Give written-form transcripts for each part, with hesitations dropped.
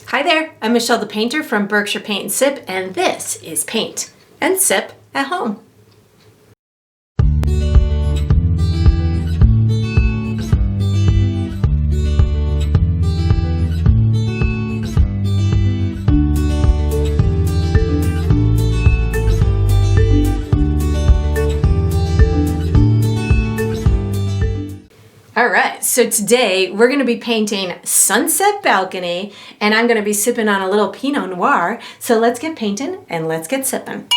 Hi there, I'm Michelle the Painter from Berkshire Paint and Sip, and this is Paint and Sip at Home. Alright, so today we're going to be painting Sunset Balcony, and I'm going to be sipping on a little Pinot Noir. So let's get painting and let's get sipping.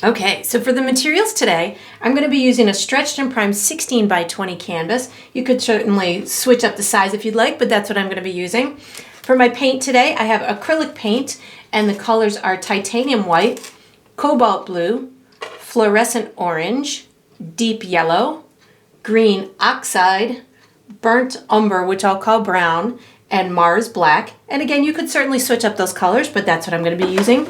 Okay, so for the materials today, I'm going to be using a stretched and primed 16 by 20 canvas. You could certainly switch up the size if you'd like, but that's what I'm going to be using. For my paint today, I have acrylic paint, and the colors are titanium white, cobalt blue, fluorescent orange, deep yellow, green oxide, burnt umber, which I'll call brown, and Mars black. And again, you could certainly switch up those colors, but that's what I'm going to be using.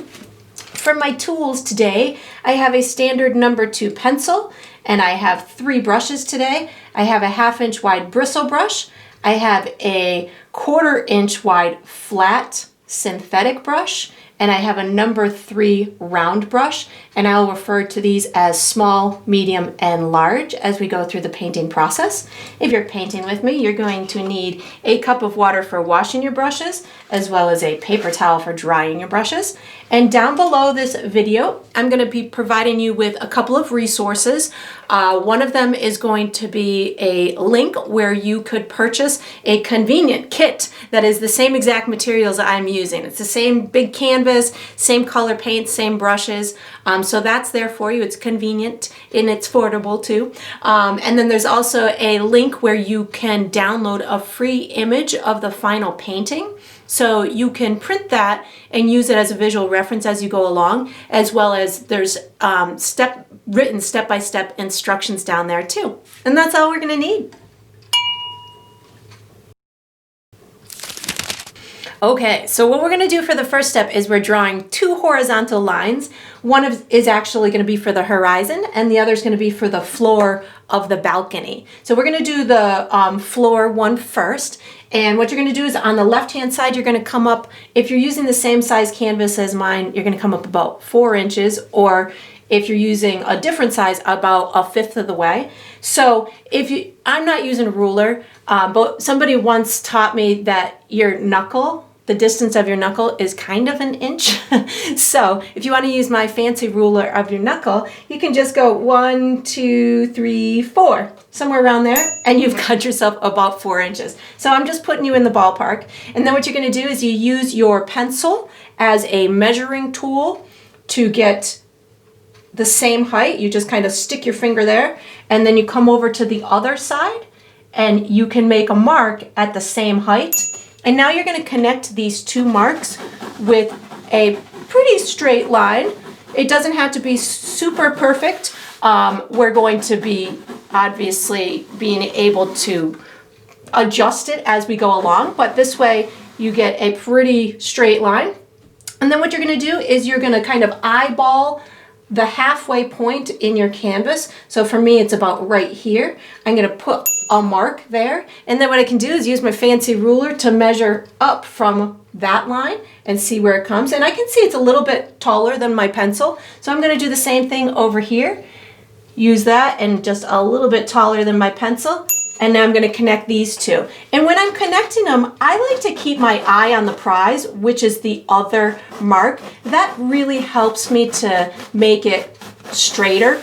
For my tools today, I have a standard number 2 pencil, and I have 3 brushes today. I have a 1/2 inch wide bristle brush. I have a 1/4 inch wide flat synthetic brush, and I have a number 3 round brush, and I'll refer to these as small, medium, and large as we go through the painting process. If you're painting with me, you're going to need a cup of water for washing your brushes, as well as a paper towel for drying your brushes. And down below this video, I'm going to be providing you with a couple of resources. One of them is going to be a link where you could purchase a convenient kit that is the same exact materials I'm using. It's the same big canvas, same color paint, same brushes. So that's there for you. It's convenient and it's affordable too. And then there's also a link where you can download a free image of the final painting. So you can print that and use it as a visual reference as you go along, as well as there's written step-by-step instructions down there too. And that's all we're going to need. Okay, so what we're going to do for the first step is we're drawing 2 horizontal lines. One is actually going to be for the horizon, and the other is going to be for the floor of the balcony. So we're going to do the floor one first. And what you're going to do is on the left-hand side, you're going to come up, if you're using the same size canvas as mine, you're going to come up about 4 inches, or if you're using a different size, about 1/5 of the way. So I'm not using a ruler, but somebody once taught me that your knuckle, the distance of your knuckle is kind of 1 inch. So if you want to use my fancy ruler of your knuckle, you can just go 1, 2, 3, 4, somewhere around there, and you've got yourself about 4 inches. So I'm just putting you in the ballpark. And then what you're going to do is you use your pencil as a measuring tool to get the same height. You just kind of stick your finger there, and then you come over to the other side, and you can make a mark at the same height. And now you're going to connect these 2 marks with a pretty straight line. It doesn't have to be super perfect. We're going to be obviously being able to adjust it as we go along, but this way you get a pretty straight line. And then what you're going to do is you're going to kind of eyeball the halfway point in your canvas. So for me, it's about right here. I'm going to put a mark there. And then what I can do is use my fancy ruler to measure up from that line and see where it comes. And I can see it's a little bit taller than my pencil. So I'm going to do the same thing over here. Use that, and just a little bit taller than my pencil. And now I'm going to connect these 2. And when I'm connecting them, I like to keep my eye on the prize, which is the other mark. That really helps me to make it straighter.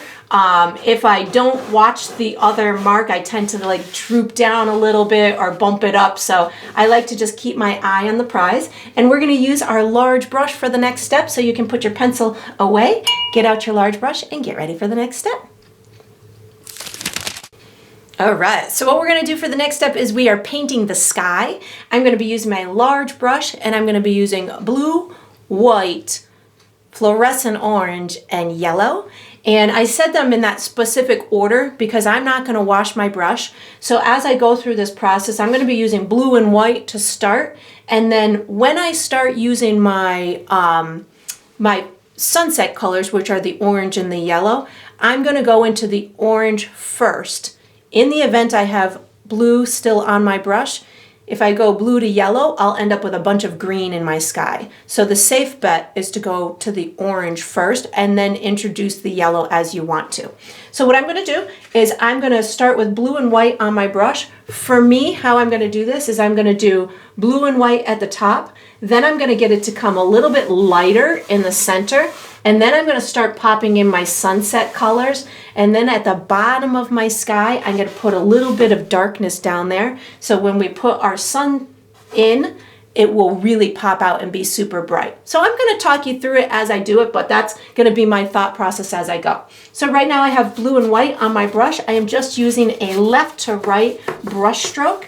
If I don't watch the other mark, I tend to like droop down a little bit or bump it up. So I like to just keep my eye on the prize. And we're going to use our large brush for the next step. So you can put your pencil away, get out your large brush, and get ready for the next step. All right, so what we're going to do for the next step is we are painting the sky. I'm going to be using my large brush, and I'm going to be using blue, white, fluorescent orange, and yellow. And I said them in that specific order because I'm not going to wash my brush. So as I go through this process, I'm going to be using blue and white to start. And then when I start using my, my sunset colors, which are the orange and the yellow, I'm going to go into the orange first. In the event I have blue still on my brush, if I go blue to yellow, I'll end up with a bunch of green in my sky. So the safe bet is to go to the orange first and then introduce the yellow as you want to. So what I'm going to do is I'm going to start with blue and white on my brush. For me, how I'm going to do this is I'm going to do blue and white at the top. Then I'm going to get it to come a little bit lighter in the center. And then I'm going to start popping in my sunset colors. And then at the bottom of my sky, I'm going to put a little bit of darkness down there. So when we put our sun in, it will really pop out and be super bright. So I'm going to talk you through it as I do it, but that's going to be my thought process as I go. So right now I have blue and white on my brush. I am just using a left to right brush stroke.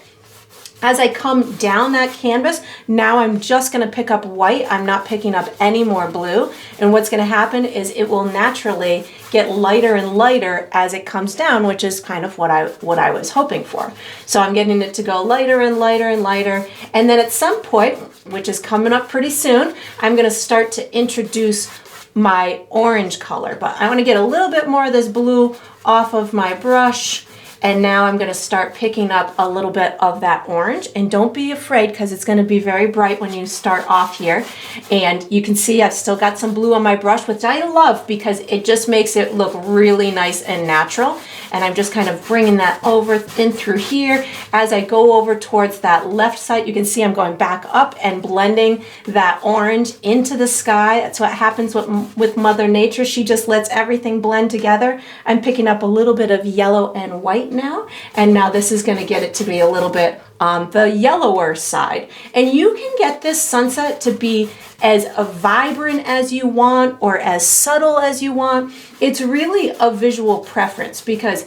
As I come down that canvas, now I'm just going to pick up white. I'm not picking up any more blue. And what's going to happen is it will naturally get lighter and lighter as it comes down, which is kind of what I was hoping for. So I'm getting it to go lighter and lighter and lighter. And then at some point, which is coming up pretty soon, I'm going to start to introduce my orange color. But I want to get a little bit more of this blue off of my brush. And now I'm going to start picking up a little bit of that orange. And don't be afraid, because it's going to be very bright when you start off here. And you can see I've still got some blue on my brush, which I love because it just makes it look really nice and natural. And I'm just kind of bringing that over in through here. As I go over towards that left side, you can see I'm going back up and blending that orange into the sky. That's what happens with Mother Nature. She just lets everything blend together. I'm picking up a little bit of yellow and white now, and now this is going to get it to be a little bit on the yellower side. And you can get this sunset to be as vibrant as you want or as subtle as you want. It's really a visual preference, because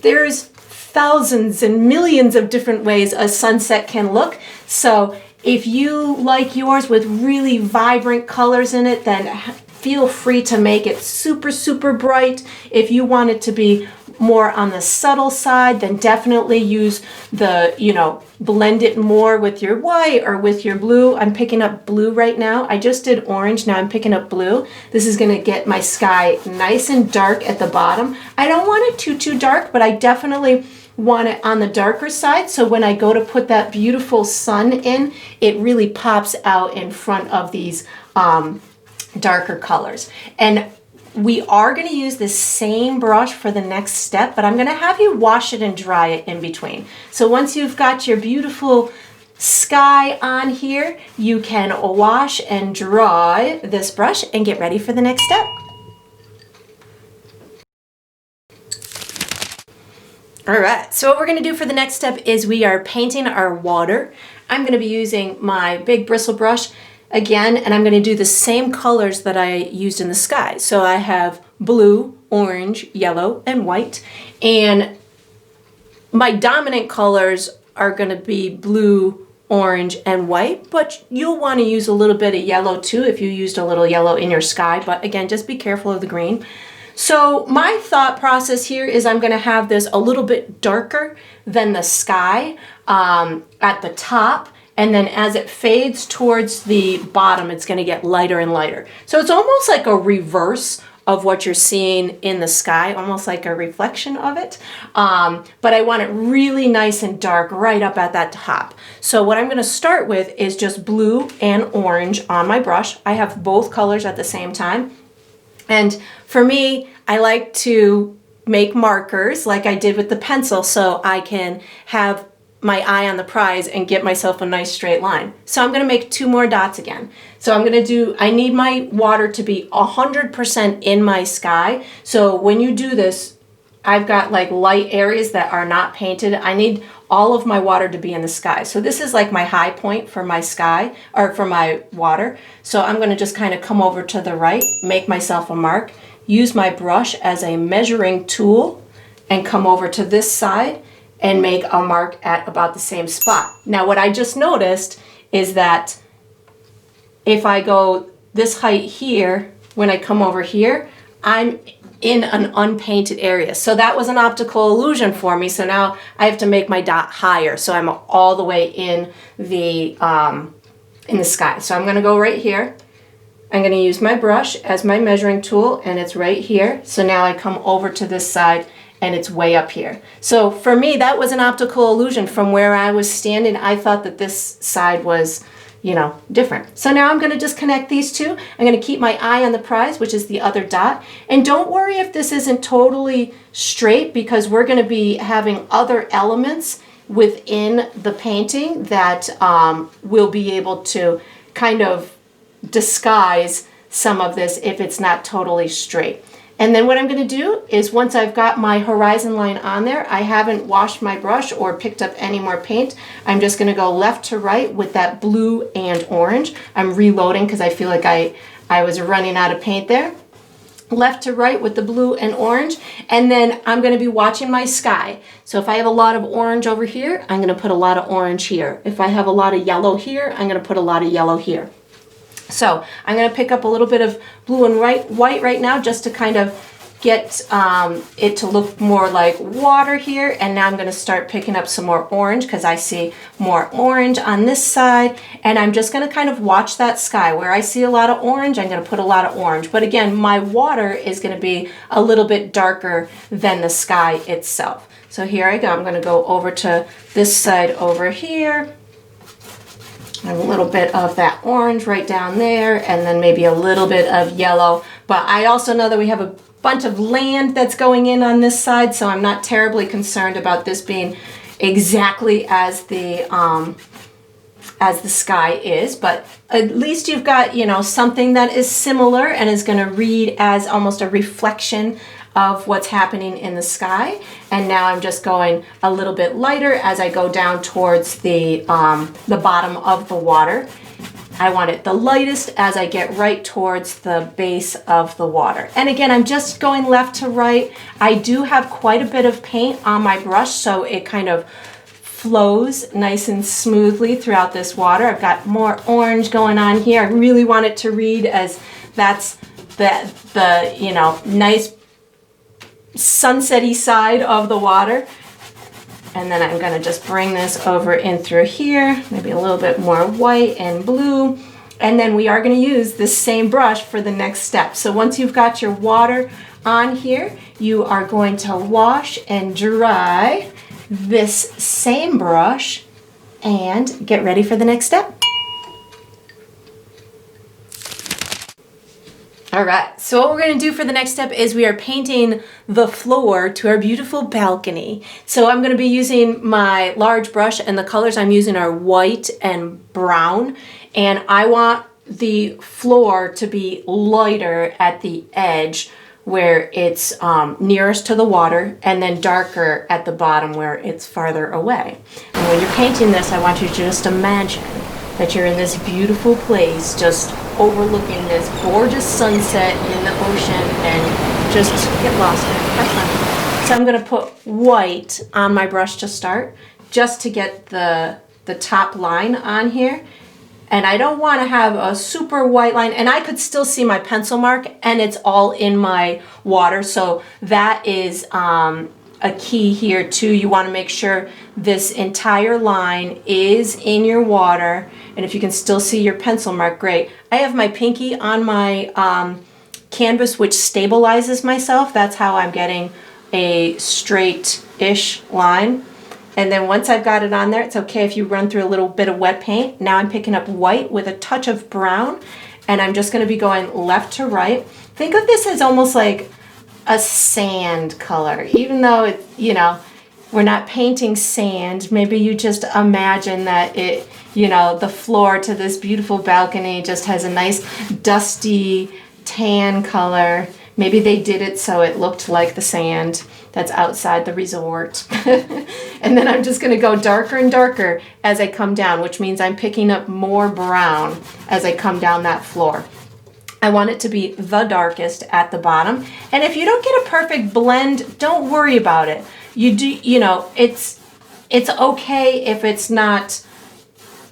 there's thousands and millions of different ways a sunset can look. So if you like yours with really vibrant colors in it, then feel free to make it super, super bright. If you want it to be more on the subtle side, then definitely use the, blend it more with your white or with your blue. I'm picking up blue right now. I just did orange, now I'm picking up blue. This is gonna get my sky nice and dark at the bottom. I don't want it too dark, but I definitely want it on the darker side, so when I go to put that beautiful sun in, it really pops out in front of these darker colors. And we are going to use the same brush for the next step, but I'm going to have you wash it and dry it in between. So once you've got your beautiful sky on here, you can wash and dry this brush and get ready for the next step. All right, so what we're going to do for the next step is we are painting our water. I'm going to be using my big bristle brush again, and I'm going to do the same colors that I used in the sky. So I have blue, orange, yellow, and white. And my dominant colors are going to be blue, orange, and white, but you'll want to use a little bit of yellow too if you used a little yellow in your sky. But again, just be careful of the green. So my thought process here is I'm going to have this a little bit darker than the sky at the top. And then as it fades towards the bottom, it's going to get lighter and lighter. So it's almost like a reverse of what you're seeing in the sky, almost like a reflection of it. But I want it really nice and dark right up at that top. So what I'm going to start with is just blue and orange on my brush. I have both colors at the same time. And for me, I like to make markers like I did with the pencil, so I can have my eye on the prize and get myself a nice straight line. So I'm going to make 2 more dots again. So I need my water to be 100% in my sky. So when you do this, I've got like light areas that are not painted. I need all of my water to be in the sky. So this is like my high point for my sky, or for my water. So I'm going to just kind of come over to the right, make myself a mark, use my brush as a measuring tool, and come over to this side and make a mark at about the same spot. Now what I just noticed is that if I go this height here, when I come over here, I'm in an unpainted area. So that was an optical illusion for me. So now I have to make my dot higher. So I'm all the way in the sky. So I'm gonna go right here. I'm gonna use my brush as my measuring tool, and it's right here. So now I come over to this side and it's way up here. So for me, that was an optical illusion. From where I was standing, I thought that this side was, you know, different. So now I'm going to just connect these two. I'm going to keep my eye on the prize, which is the other dot. And don't worry if this isn't totally straight, because we're going to be having other elements within the painting that will be able to kind of disguise some of this if it's not totally straight. And then what I'm going to do is, once I've got my horizon line on there, I haven't washed my brush or picked up any more paint. I'm just going to go left to right with that blue and orange. I'm reloading because I feel like I was running out of paint there. Left to right with the blue and orange, and then I'm going to be watching my sky. So if I have a lot of orange over here, I'm going to put a lot of orange here. If I have a lot of yellow here, I'm going to put a lot of yellow here. So I'm going to pick up a little bit of blue and white right now, just to kind of get it to look more like water here. And now I'm going to start picking up some more orange, because I see more orange on this side. And I'm just going to kind of watch that sky. Where I see a lot of orange, I'm going to put a lot of orange. But again, my water is going to be a little bit darker than the sky itself. So here I go. I'm going to go over to this side over here. And a little bit of that orange right down there, and then maybe a little bit of yellow. But I also know that we have a bunch of land that's going in on this side, so I'm not terribly concerned about this being exactly as the sky is. But at least you've got, you know, something that is similar and is going to read as almost a reflection of what's happening in the sky. And now I'm just going a little bit lighter as I go down towards the bottom of the water. I want it the lightest as I get right towards the base of the water. And again, I'm just going left to right. I do have quite a bit of paint on my brush, so it kind of flows nice and smoothly throughout this water. I've got more orange going on here. I really want it to read as that's the you know, nice sunsetty side of the water. And then I'm going to just bring this over in through here, maybe a little bit more white and blue. And then we are going to use this same brush for the next step. So once you've got your water on here, you are going to wash and dry this same brush and get ready for the next step. All right, so what we're going to do for the next step is we are painting the floor to our beautiful balcony. So I'm going to be using my large brush, and the colors I'm using are white and brown. And I want the floor to be lighter at the edge where it's nearest to the water, and then darker at the bottom where it's farther away. And when you're painting this, I want you to just imagine that you're in this beautiful place, just overlooking this gorgeous sunset in the ocean, and just get lost in it. Have fun. So I'm going to put white on my brush to start, just to get the top line on here. And I don't want to have a super white line, and I could still see my pencil mark, and it's all in my water. So that is a key here too. You want to make sure this entire line is in your water, and if you can still see your pencil mark, great. I have my pinky on my canvas, which stabilizes myself. That's how I'm getting a straight-ish line. And then once I've got it on there, it's okay if you run through a little bit of wet paint. Now I'm picking up white with a touch of brown, and I'm just going to be going left to right. Think of this as almost like a sand color, even though it, you know, we're not painting sand. Maybe you just imagine that it, you know, the floor to this beautiful balcony just has a nice dusty tan color. Maybe they did it so it looked like the sand that's outside the resort. And then I'm just going to go darker and darker as I come down, which means I'm picking up more brown as I come down that floor. I want it to be the darkest at the bottom. And if you don't get a perfect blend, don't worry about it. You do, you know, it's okay if it's not,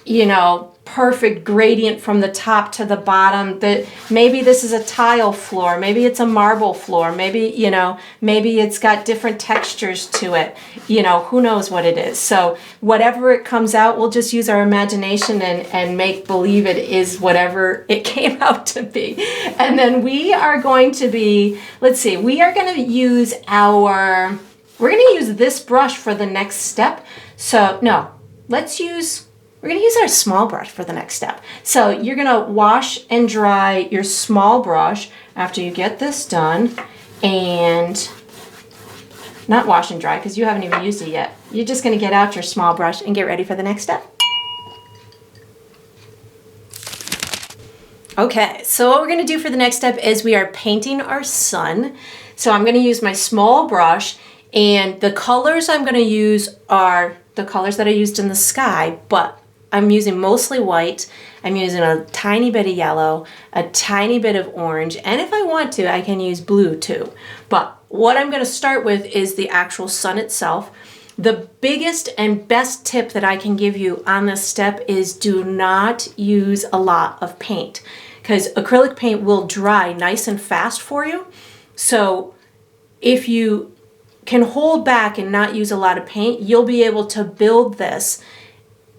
you know, perfect gradient from the top to the bottom. That maybe this is a tile floor, maybe it's a marble floor, maybe, you know, maybe it's got different textures to it, you know, who knows what it is. So whatever it comes out, we'll just use our imagination and make believe it is whatever it came out to be. And then we are going to be, let's see, we are going to use our we're gonna use this brush for the next step. So no, we're gonna use our small brush for the next step. So you're gonna wash and dry your small brush after you get this done, and not wash and dry because you haven't even used it yet. You're just gonna get out your small brush and get ready for the next step. Okay, so what we're gonna do for the next step is we are painting our sun. So I'm gonna use my small brush, and the colors I'm gonna use are the colors that I used in the sky, but I'm using mostly white. I'm using a tiny bit of yellow, a tiny bit of orange, and if I want to, I can use blue too. But what I'm gonna start with is the actual sun itself. The biggest and best tip that I can give you on this step is do not use a lot of paint, because acrylic paint will dry nice and fast for you. So if you can hold back and not use a lot of paint, you'll be able to build this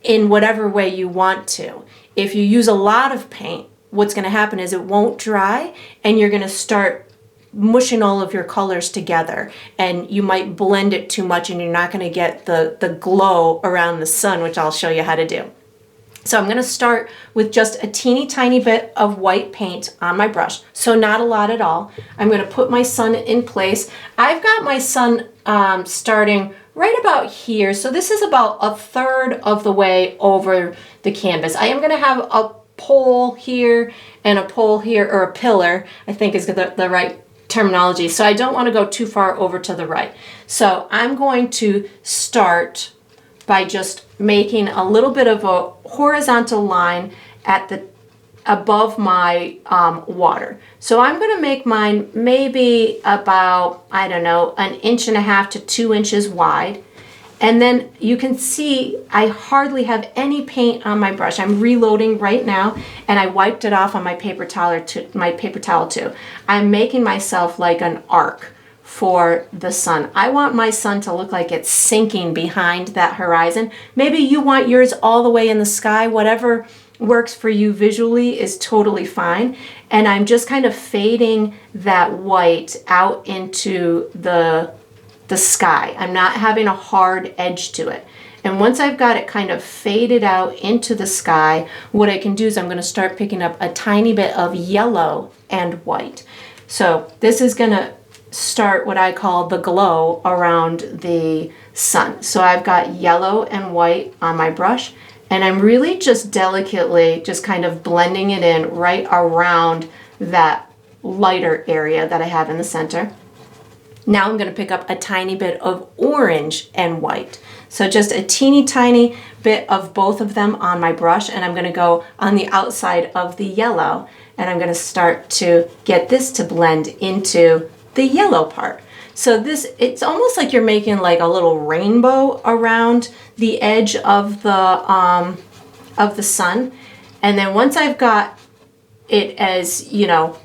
in whatever way you want to. If you use a lot of paint, what's going to happen is it won't dry, and you're going to start mushing all of your colors together, and you might blend it too much and you're not going to get the glow around the sun, which I'll show you how to do. So I'm going to start with just a teeny tiny bit of white paint on my brush, so not a lot at all. I'm going to put my sun in place. I've got my sun starting right about here, so this is about a third of the way over the canvas. I am going to have a pole here and a pole here, or a pillar, I think is the right terminology. So I don't want to go too far over to the right. So I'm going to start by just making a little bit of a horizontal line at the above my water. So I'm going to make mine maybe about, I don't know, 1.5 to 2 inches wide. And then you can see I hardly have any paint on my brush. I'm reloading right now, and I wiped it off on my paper towel too. I'm making myself like an arc for the sun. I want my sun to look like it's sinking behind that horizon. Maybe you want yours all the way in the sky. Whatever works for you visually is totally fine. And I'm just kind of fading that white out into the sky. I'm not having a hard edge to it. And once I've got it kind of faded out into the sky, what I can do is I'm going to start picking up a tiny bit of yellow and white. So this is going to start what I call the glow around the sun. So I've got yellow and white on my brush, and I'm really just delicately just kind of blending it in right around that lighter area that I have in the center. Now I'm going to pick up a tiny bit of orange and white. So just a teeny tiny bit of both of them on my brush, and I'm going to go on the outside of the yellow, and I'm going to start to get this to blend into the yellow part. So it's almost like you're making like a little rainbow around the edge of the sun. And then once I've got it as, you know,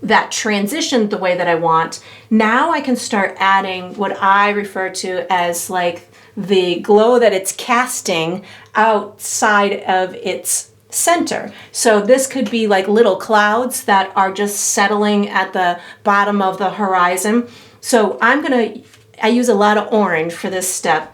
that transition the way that I want, now I can start adding what I refer to as like the glow that it's casting outside of its center. So this could be like little clouds that are just settling at the bottom of the horizon. So I use a lot of orange for this step.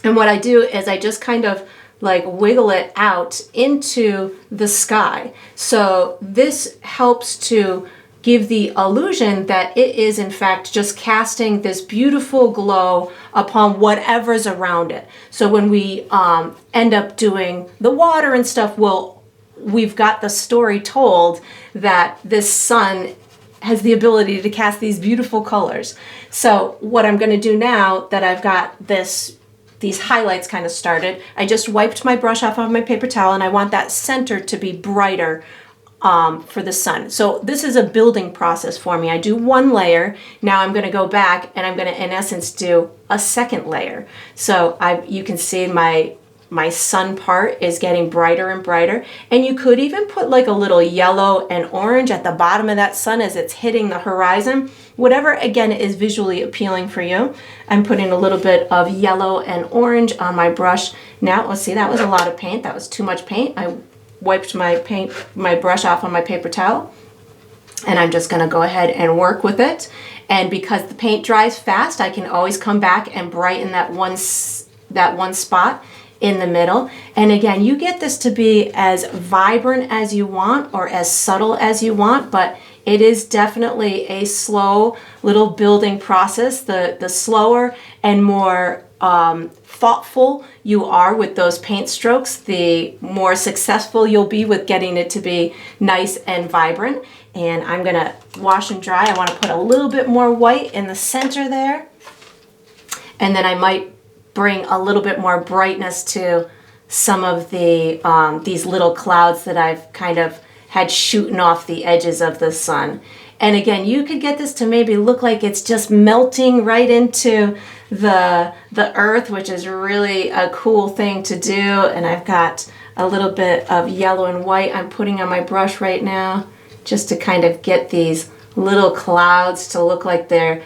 And what I do is I just kind of like wiggle it out into the sky. So this helps to give the illusion that it is in fact just casting this beautiful glow upon whatever's around it. So when we end up doing the water and stuff, we've got the story told that this sun has the ability to cast these beautiful colors. So what I'm going to do now that I've got these highlights kind of started, I just wiped my brush off of my paper towel, and I want that center to be brighter for the sun. So this is a building process for me. I do one layer. Now I'm going to go back and I'm going to, in essence, do a second layer. So you can see my sun part is getting brighter and brighter. And you could even put like a little yellow and orange at the bottom of that sun as it's hitting the horizon. Whatever, again, is visually appealing for you. I'm putting a little bit of yellow and orange on my brush. Now, let's see, that was a lot of paint. That was too much paint. I wiped my brush off on my paper towel. And I'm just gonna go ahead and work with it. And because the paint dries fast, I can always come back and brighten that one spot in the middle. And again, you get this to be as vibrant as you want or as subtle as you want, but it is definitely a slow little building process. The slower and more thoughtful you are with those paint strokes, the more successful you'll be with getting it to be nice and vibrant. And I'm gonna wash and dry. I wanna put a little bit more white in the center there. And then I might bring a little bit more brightness to some of the these little clouds that I've kind of had shooting off the edges of the sun. And again, you could get this to maybe look like it's just melting right into the earth, which is really a cool thing to do. And I've got a little bit of yellow and white I'm putting on my brush right now, just to kind of get these little clouds to look like they're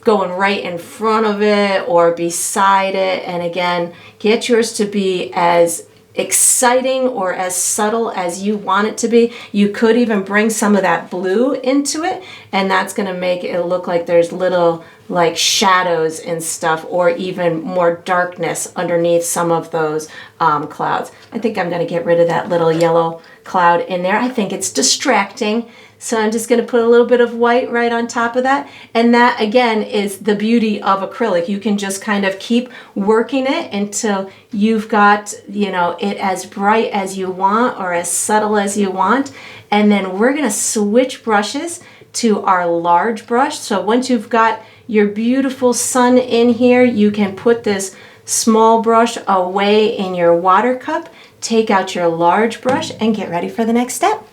going right in front of it or beside it. And again, get yours to be as exciting or as subtle as you want it to be. You could even bring some of that blue into it, and that's going to make it look like there's little like shadows and stuff, or even more darkness underneath some of those clouds. I think I'm going to get rid of that little yellow cloud in there. I think it's distracting. So I'm just going to put a little bit of white right on top of that. And that, again, is the beauty of acrylic. You can just kind of keep working it until you've got, you know, it as bright as you want or as subtle as you want. And then we're going to switch brushes to our large brush. So once you've got your beautiful sun in here, you can put this small brush away in your water cup, take out your large brush, and get ready for the next step.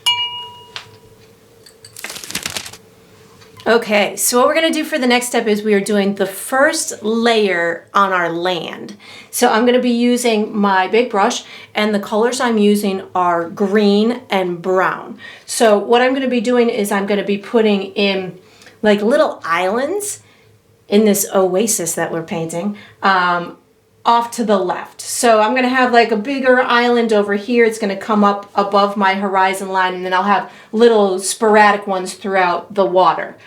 Okay, so what we're gonna do for the next step is we are doing the first layer on our land. So I'm gonna be using my big brush, and the colors I'm using are green and brown. So what I'm gonna be doing is I'm gonna be putting in like little islands in this oasis that we're painting off to the left. So I'm gonna have like a bigger island over here. It's gonna come up above my horizon line, and then I'll have little sporadic ones throughout the water.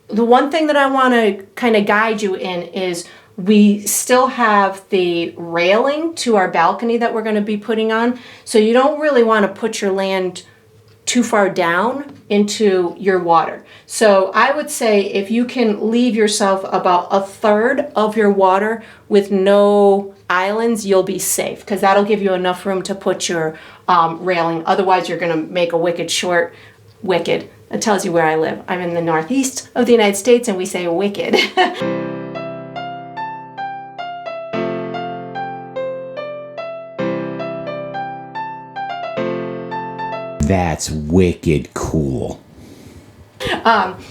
The one thing that I want to kind of guide you in is we still have the railing to our balcony that we're going to be putting on. So you don't really want to put your land too far down into your water. So I would say if you can leave yourself about a third of your water with no islands, you'll be safe, because that'll give you enough room to put your railing. Otherwise, you're going to make a wicked. It tells you where I live. I'm in the northeast of the United States, and we say wicked. That's wicked cool.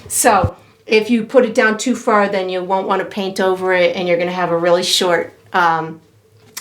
So if you put it down too far, then you won't want to paint over it, and you're going to have a really short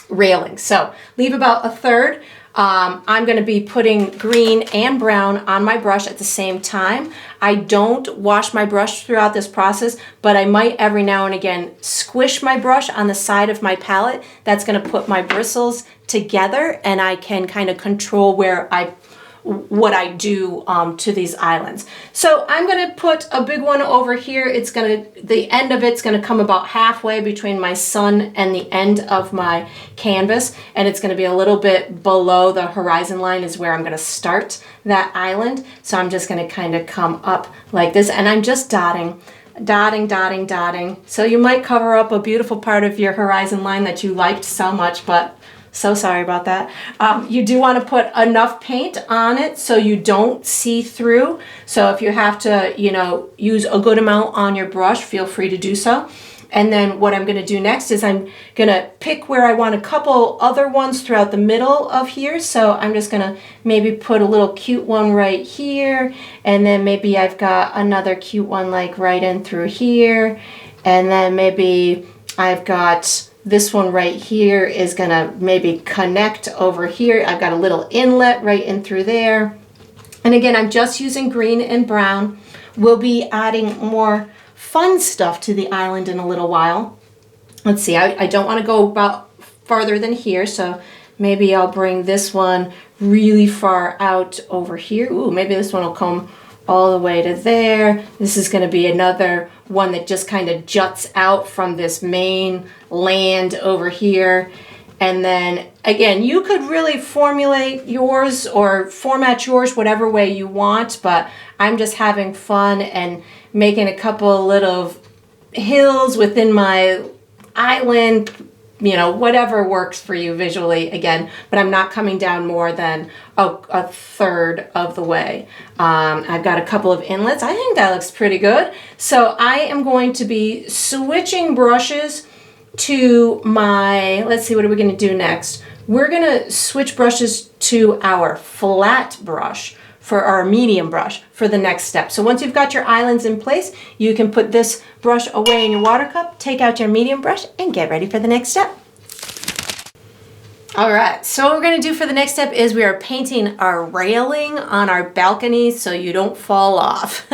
railing. So leave about a third. I'm going to be putting green and brown on my brush at the same time. I don't wash my brush throughout this process, but I might every now and again squish my brush on the side of my palette. That's going to put my bristles together, and I can kind of control what I do to these islands. So I'm going to put a big one over here. The end of it's going to come about halfway between my sun and the end of my canvas, and it's going to be a little bit below the horizon line is where I'm going to start that island. So I'm just going to kind of come up like this, and I'm just dotting. So you might cover up a beautiful part of your horizon line that you liked so much, but so sorry about that. You do want to put enough paint on it so you don't see through. So if you have to, use a good amount on your brush, feel free to do so. And then what I'm going to do next is I'm going to pick where I want a couple other ones throughout the middle of here. So I'm just going to maybe put a little cute one right here. And then maybe I've got another cute one like right in through here. And then maybe I've got this one right here is going to maybe connect over here. I've got a little inlet right in through there. And again, I'm just using green and brown. We'll be adding more fun stuff to the island in a little while. Let's see, I don't want to go about farther than here, so Maybe I'll bring this one really far out over here. Ooh, maybe this one will come all the way to there. This is going to be another one that just kind of juts out from this main land over here. And then again, you could really formulate yours or format yours whatever way you want, but I'm just having fun and making a couple little hills within my island, you know, whatever works for you visually again, but I'm not coming down more than a third of the way. I've got a couple of inlets. I think that looks pretty good. So I am going to be switching brushes to my, let's see, what are we going to do next? We're going to switch brushes to our flat brush for our medium brush for the next step. So once you've got your islands in place, you can put this brush away in your water cup, take out your medium brush, and get ready for the next step. All right, so what we're gonna do for the next step is we are painting our railing on our balcony so you don't fall off.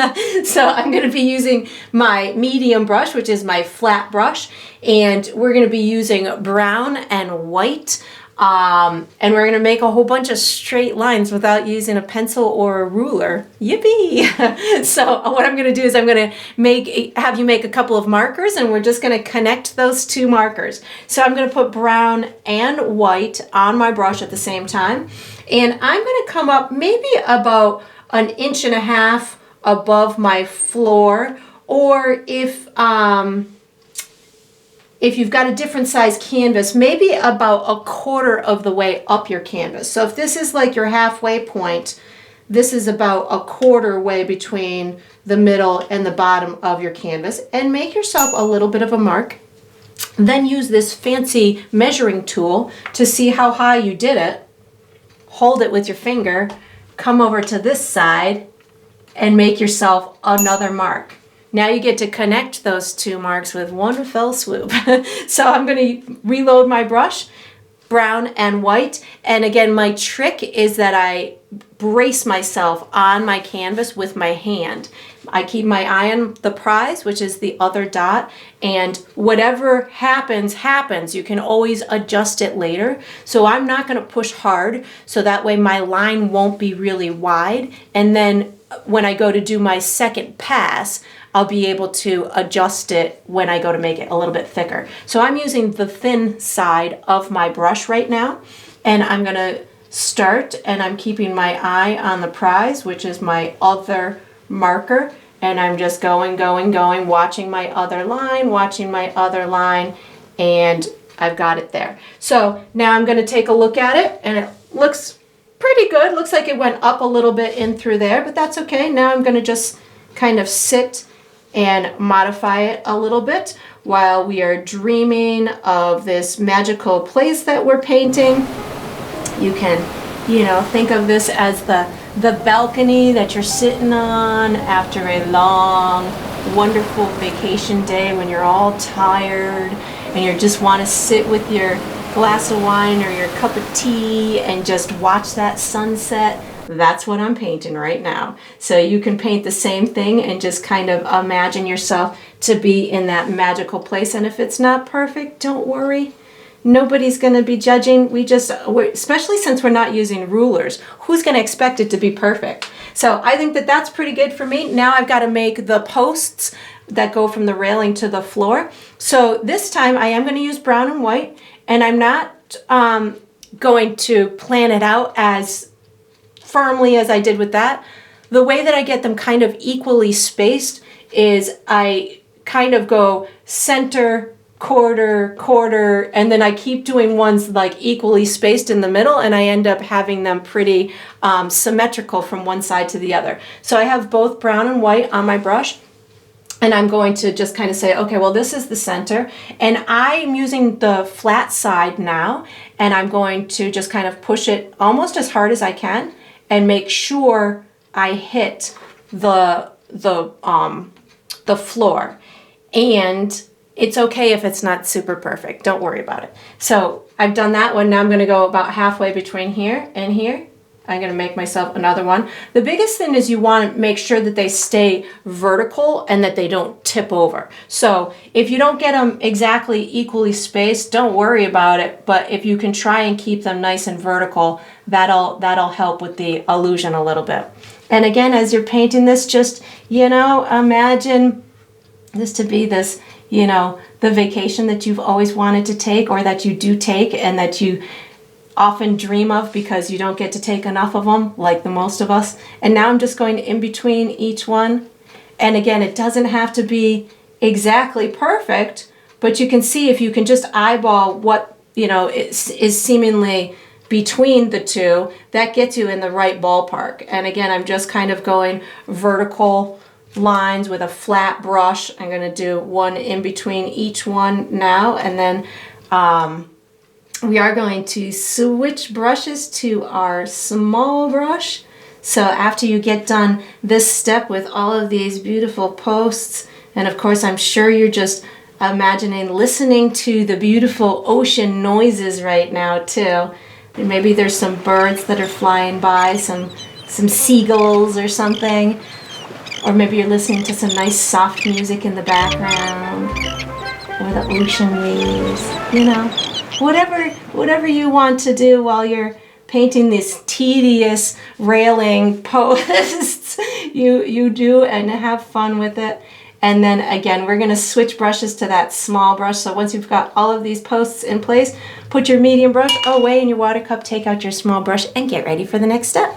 So I'm gonna be using my medium brush, which is my flat brush, and we're gonna be using brown and white. And we're gonna make a whole bunch of straight lines without using a pencil or a ruler. Yippee! So what I'm gonna do is I'm gonna have you make a couple of markers, and we're just gonna connect those two markers. So I'm gonna put brown and white on my brush at the same time. And I'm gonna come up maybe about 1.5 inches above my floor, or if you've got a different size canvas, maybe about 1/4 of the way up your canvas. So if this is like your halfway point, this is about 1/4 way between the middle and the bottom of your canvas. And make yourself a little bit of a mark. Then use this fancy measuring tool to see how high you did it. Hold it with your finger, come over to this side, and make yourself another mark. Now you get to connect those two marks with one fell swoop. So I'm going to reload my brush, brown and white. And again, my trick is that I brace myself on my canvas with my hand. I keep my eye on the prize, which is the other dot, and whatever happens, happens. You can always adjust it later. So I'm not going to push hard, so that way my line won't be really wide. And then when I go to do my second pass, I'll be able to adjust it when I go to make it a little bit thicker. So I'm using the thin side of my brush right now, and I'm gonna start, and I'm keeping my eye on the prize, which is my other marker, and I'm just going, watching my other line, and I've got it there. So now I'm gonna take a look at it, and it looks pretty good. Looks like it went up a little bit in through there, but that's okay. Now I'm gonna just kind of sit and modify it a little bit while we are dreaming of this magical place that we're painting. You can, you know, think of this as the balcony that you're sitting on after a long, wonderful vacation day when you're all tired and you just want to sit with your glass of wine or your cup of tea and just watch that sunset. That's what I'm painting right now. So you can paint the same thing and just kind of imagine yourself to be in that magical place. And if it's not perfect, don't worry. Nobody's going to be judging. Especially since we're not using rulers, who's going to expect it to be perfect? So I think that that's pretty good for me. Now I've got to make the posts that go from the railing to the floor. So this time I am going to use brown and white, and I'm not going to plan it out as firmly as I did with that. The way that I get them kind of equally spaced is I kind of go center, quarter, and then I keep doing ones like equally spaced in the middle, and I end up having them pretty symmetrical from one side to the other. So I have both brown and white on my brush, and I'm going to just kind of say, okay, well, this is the center, and I'm using the flat side now, and I'm going to just kind of push it almost as hard as I can and make sure I hit the floor. And it's okay if it's not super perfect. Don't worry about it. So I've done that one. Now I'm going to go about halfway between here and here. I'm going to make myself another one. The biggest thing is you want to make sure that they stay vertical and that they don't tip over. So if you don't get them exactly equally spaced, don't worry about it. But if you can try and keep them nice and vertical, that'll help with the illusion a little bit. And again, as you're painting this, just, imagine this to be this, the vacation that you've always wanted to take, or that you do take and that you often dream of because you don't get to take enough of them, like the most of us. And now I'm just going in between each one. And again, it doesn't have to be exactly perfect, but you can see if you can just eyeball what, is seemingly between the two, that gets you in the right ballpark. And again, I'm just kind of going vertical lines with a flat brush. I'm going to do one in between each one now, and then we are going to switch brushes to our small brush. So after you get done this step with all of these beautiful posts, and of course I'm sure you're just imagining listening to the beautiful ocean noises right now too. And maybe there's some birds that are flying by, some seagulls or something. Or maybe you're listening to some nice soft music in the background, or the ocean waves, whatever you want to do while you're painting these tedious railing posts, you do, and have fun with it. And then again, we're going to switch brushes to that small brush. So once you've got all of these posts in place, put your medium brush away in your water cup, take out your small brush, and get ready for the next step.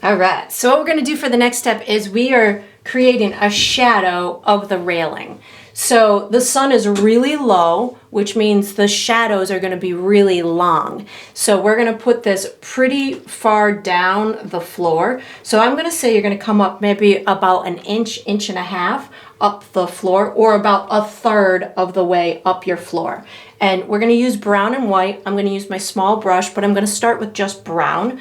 All right, so what we're going to do for the next step is we are creating a shadow of the railing. So the sun is really low, which means the shadows are going to be really long. So we're going to put this pretty far down the floor. So I'm going to say you're going to come up maybe about an inch, inch and a half up the floor, or about a third of the way up your floor. And we're going to use brown and white. I'm going to use my small brush, but I'm going to start with just brown.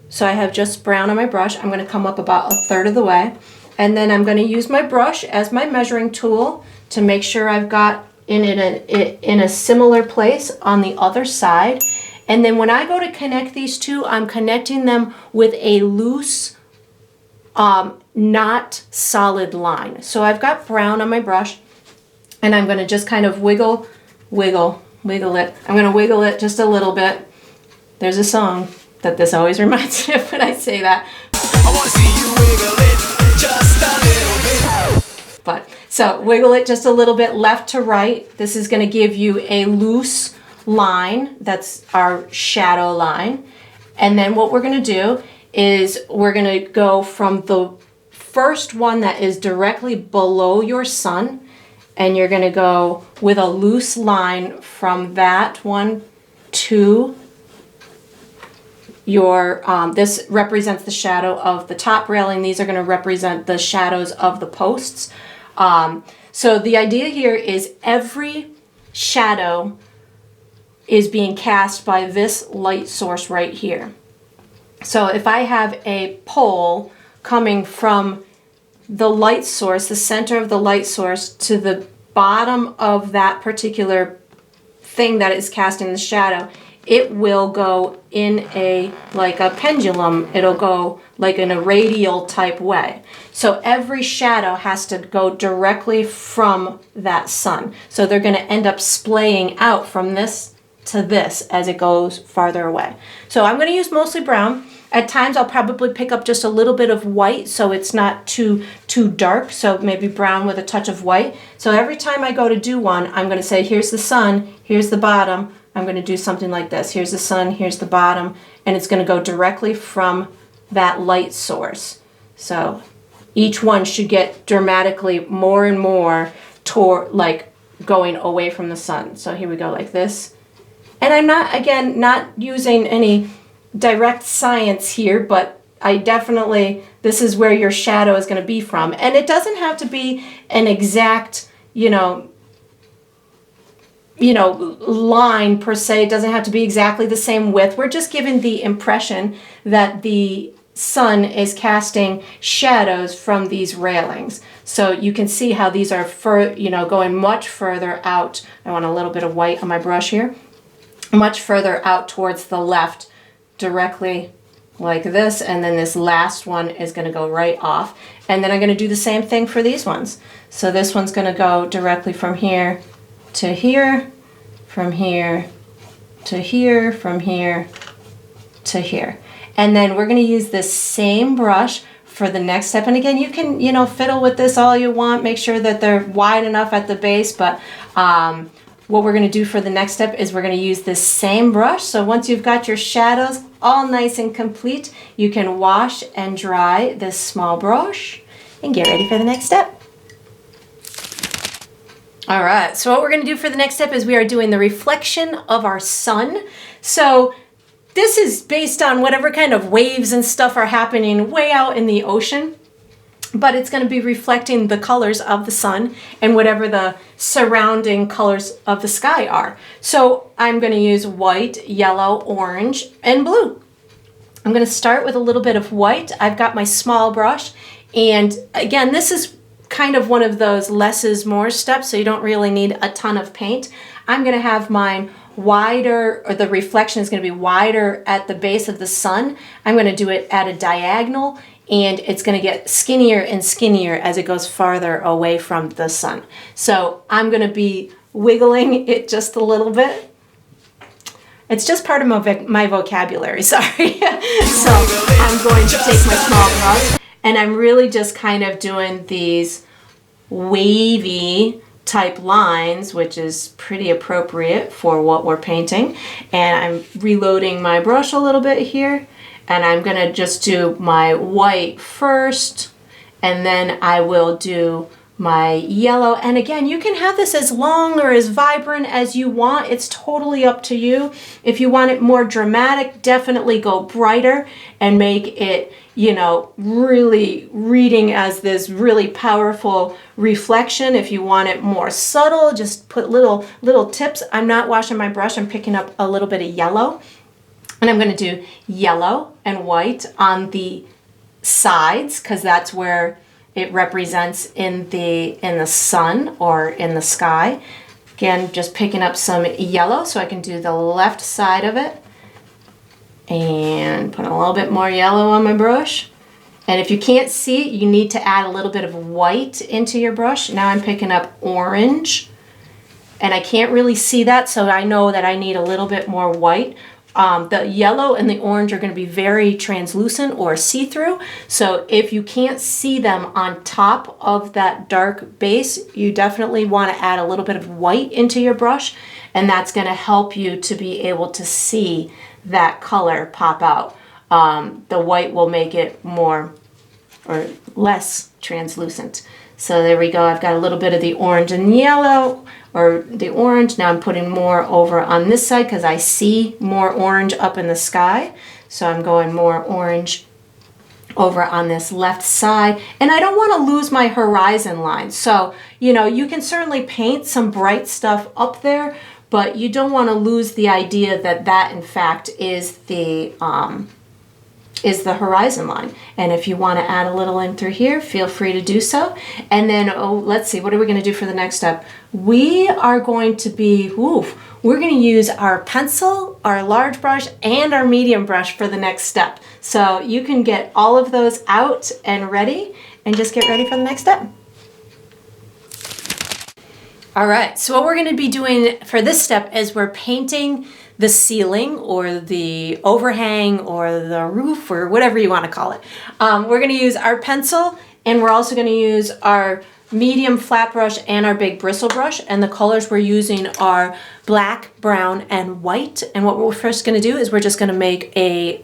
So I have just brown on my brush. I'm going to come up about a third of the way. And then I'm going to use my brush as my measuring tool to make sure I've got in a similar place on the other side. And then when I go to connect these two, I'm connecting them with a loose, not solid line. So I've got brown on my brush, and I'm going to just kind of wiggle it. I'm going to wiggle it just a little bit. There's a song that this always reminds me of when I say that. I want to see you wiggle it just a little bit. But so wiggle it just a little bit left to right. This is going to give you a loose line. That's our shadow line. And then what we're going to do is we're going to go from the first one that is directly below your sun, and you're going to go with a loose line from that one to your, this represents the shadow of the top railing. These are going to represent the shadows of the posts. So the idea here is every shadow is being cast by this light source right here. So if I have a pole coming from the light source, the center of the light source, to the bottom of that particular thing that is casting the shadow, it will go in like a pendulum. It'll go like in a radial type way. So every shadow has to go directly from that sun. So they're going to end up splaying out from this to this as it goes farther away. So I'm going to use mostly brown. At times I'll probably pick up just a little bit of white so it's not too dark. So maybe brown with a touch of white. So every time I go to do one, I'm going to say, here's the sun, here's the bottom. I'm going to do something like this. Here's the sun, here's the bottom, and it's going to go directly from that light source. So each one should get dramatically more and more toward, like, going away from the sun. So here we go, like this. And I'm not using any direct science here, but I definitely, this is where your shadow is going to be from. And it doesn't have to be an exact, line per se. It doesn't have to be exactly the same width. We're just giving the impression that the sun is casting shadows from these railings. So you can see how these are going much further out. I want a little bit of white on my brush here. Much further out towards the left directly like this, and then this last one is going to go right off. And then I'm going to do the same thing for these ones. So this one's going to go directly from here to here, from here to here, from here to here. And then we're going to use this same brush for the next step. And again, you can, you know, fiddle with this all you want, make sure that they're wide enough at the base, but what we're going to do for the next step is we're going to use this same brush. So once you've got your shadows all nice and complete, you can wash and dry this small brush and get ready for the next step. All right, so what we're going to do for the next step is we are doing the reflection of our sun. So this is based on whatever kind of waves and stuff are happening way out in the ocean, but it's going to be reflecting the colors of the sun and whatever the surrounding colors of the sky are. So I'm going to use white, yellow, orange, and blue. I'm going to start with a little bit of white. I've got my small brush, and again, this is kind of one of those less is more steps, so you don't really need a ton of paint. I'm going to have mine wider, or the reflection is going to be wider at the base of the sun. I'm going to do it at a diagonal, and it's going to get skinnier and skinnier as it goes farther away from the sun. So I'm going to be wiggling it just a little bit. It's just part of my vocabulary, sorry. So I'm going to take my small brush, and I'm really just kind of doing these wavy type lines, which is pretty appropriate for what we're painting. And I'm reloading my brush a little bit here, and I'm going to just do my white first, and then I will do my yellow. And again, you can have this as long or as vibrant as you want. It's totally up to you. If you want it more dramatic, definitely go brighter and make it, you know, really reading as this really powerful reflection. If you want it more subtle, just put little tips. I'm not washing my brush. I'm picking up a little bit of yellow, and I'm going to do yellow and white on the sides, because that's where it represents in the sun or in the sky. Again, just picking up some yellow so I can do the left side of it, and put a little bit more yellow on my brush. And if you can't see, you need to add a little bit of white into your brush. Now I'm picking up orange, and I can't really see that, so I know that I need a little bit more white. The yellow and the orange are going to be very translucent or see-through. So if you can't see them on top of that dark base, you definitely want to add a little bit of white into your brush, and that's going to help you to be able to see that color pop out. The white will make it more or less translucent. So there we go. I've got a little bit of the orange and yellow, or the orange. Now I'm putting more over on this side because I see more orange up in the sky. So I'm going more orange over on this left side. And I don't want to lose my horizon line. So, you know, you can certainly paint some bright stuff up there, but you don't want to lose the idea that that in fact is the horizon line. And if you want to add a little in through here, feel free to do so. And then, let's see, what are we going to do for the next step? We are going to be, we're going to use our pencil, our large brush, and our medium brush for the next step. So you can get all of those out and ready, and just get ready for the next step. All right, so what we're going to be doing for this step is we're painting the ceiling or the overhang or the roof or whatever you want to call it. We're going to use our pencil, and we're also going to use our medium flat brush and our big bristle brush, and the colors we're using are black, brown, and white. And what we're first going to do is we're just going to make a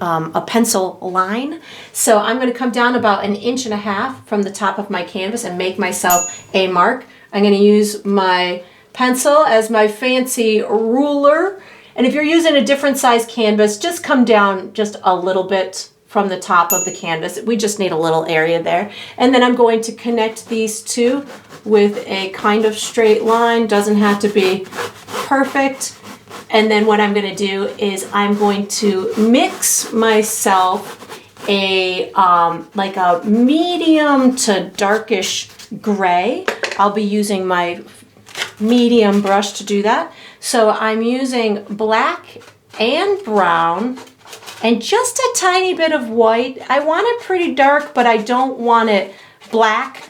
pencil line. So I'm going to come down about 1.5 inches from the top of my canvas and make myself a mark. I'm going to use my pencil as my fancy ruler. And if you're using a different size canvas, just come down just a little bit from the top of the canvas. We just need a little area there. And then I'm going to connect these two with a kind of straight line. Doesn't have to be perfect. And then what I'm going to do is I'm going to mix myself like a medium to darkish gray. I'll be using my medium brush to do that. So I'm using black and brown and just a tiny bit of white. I want it pretty dark, but I don't want it black.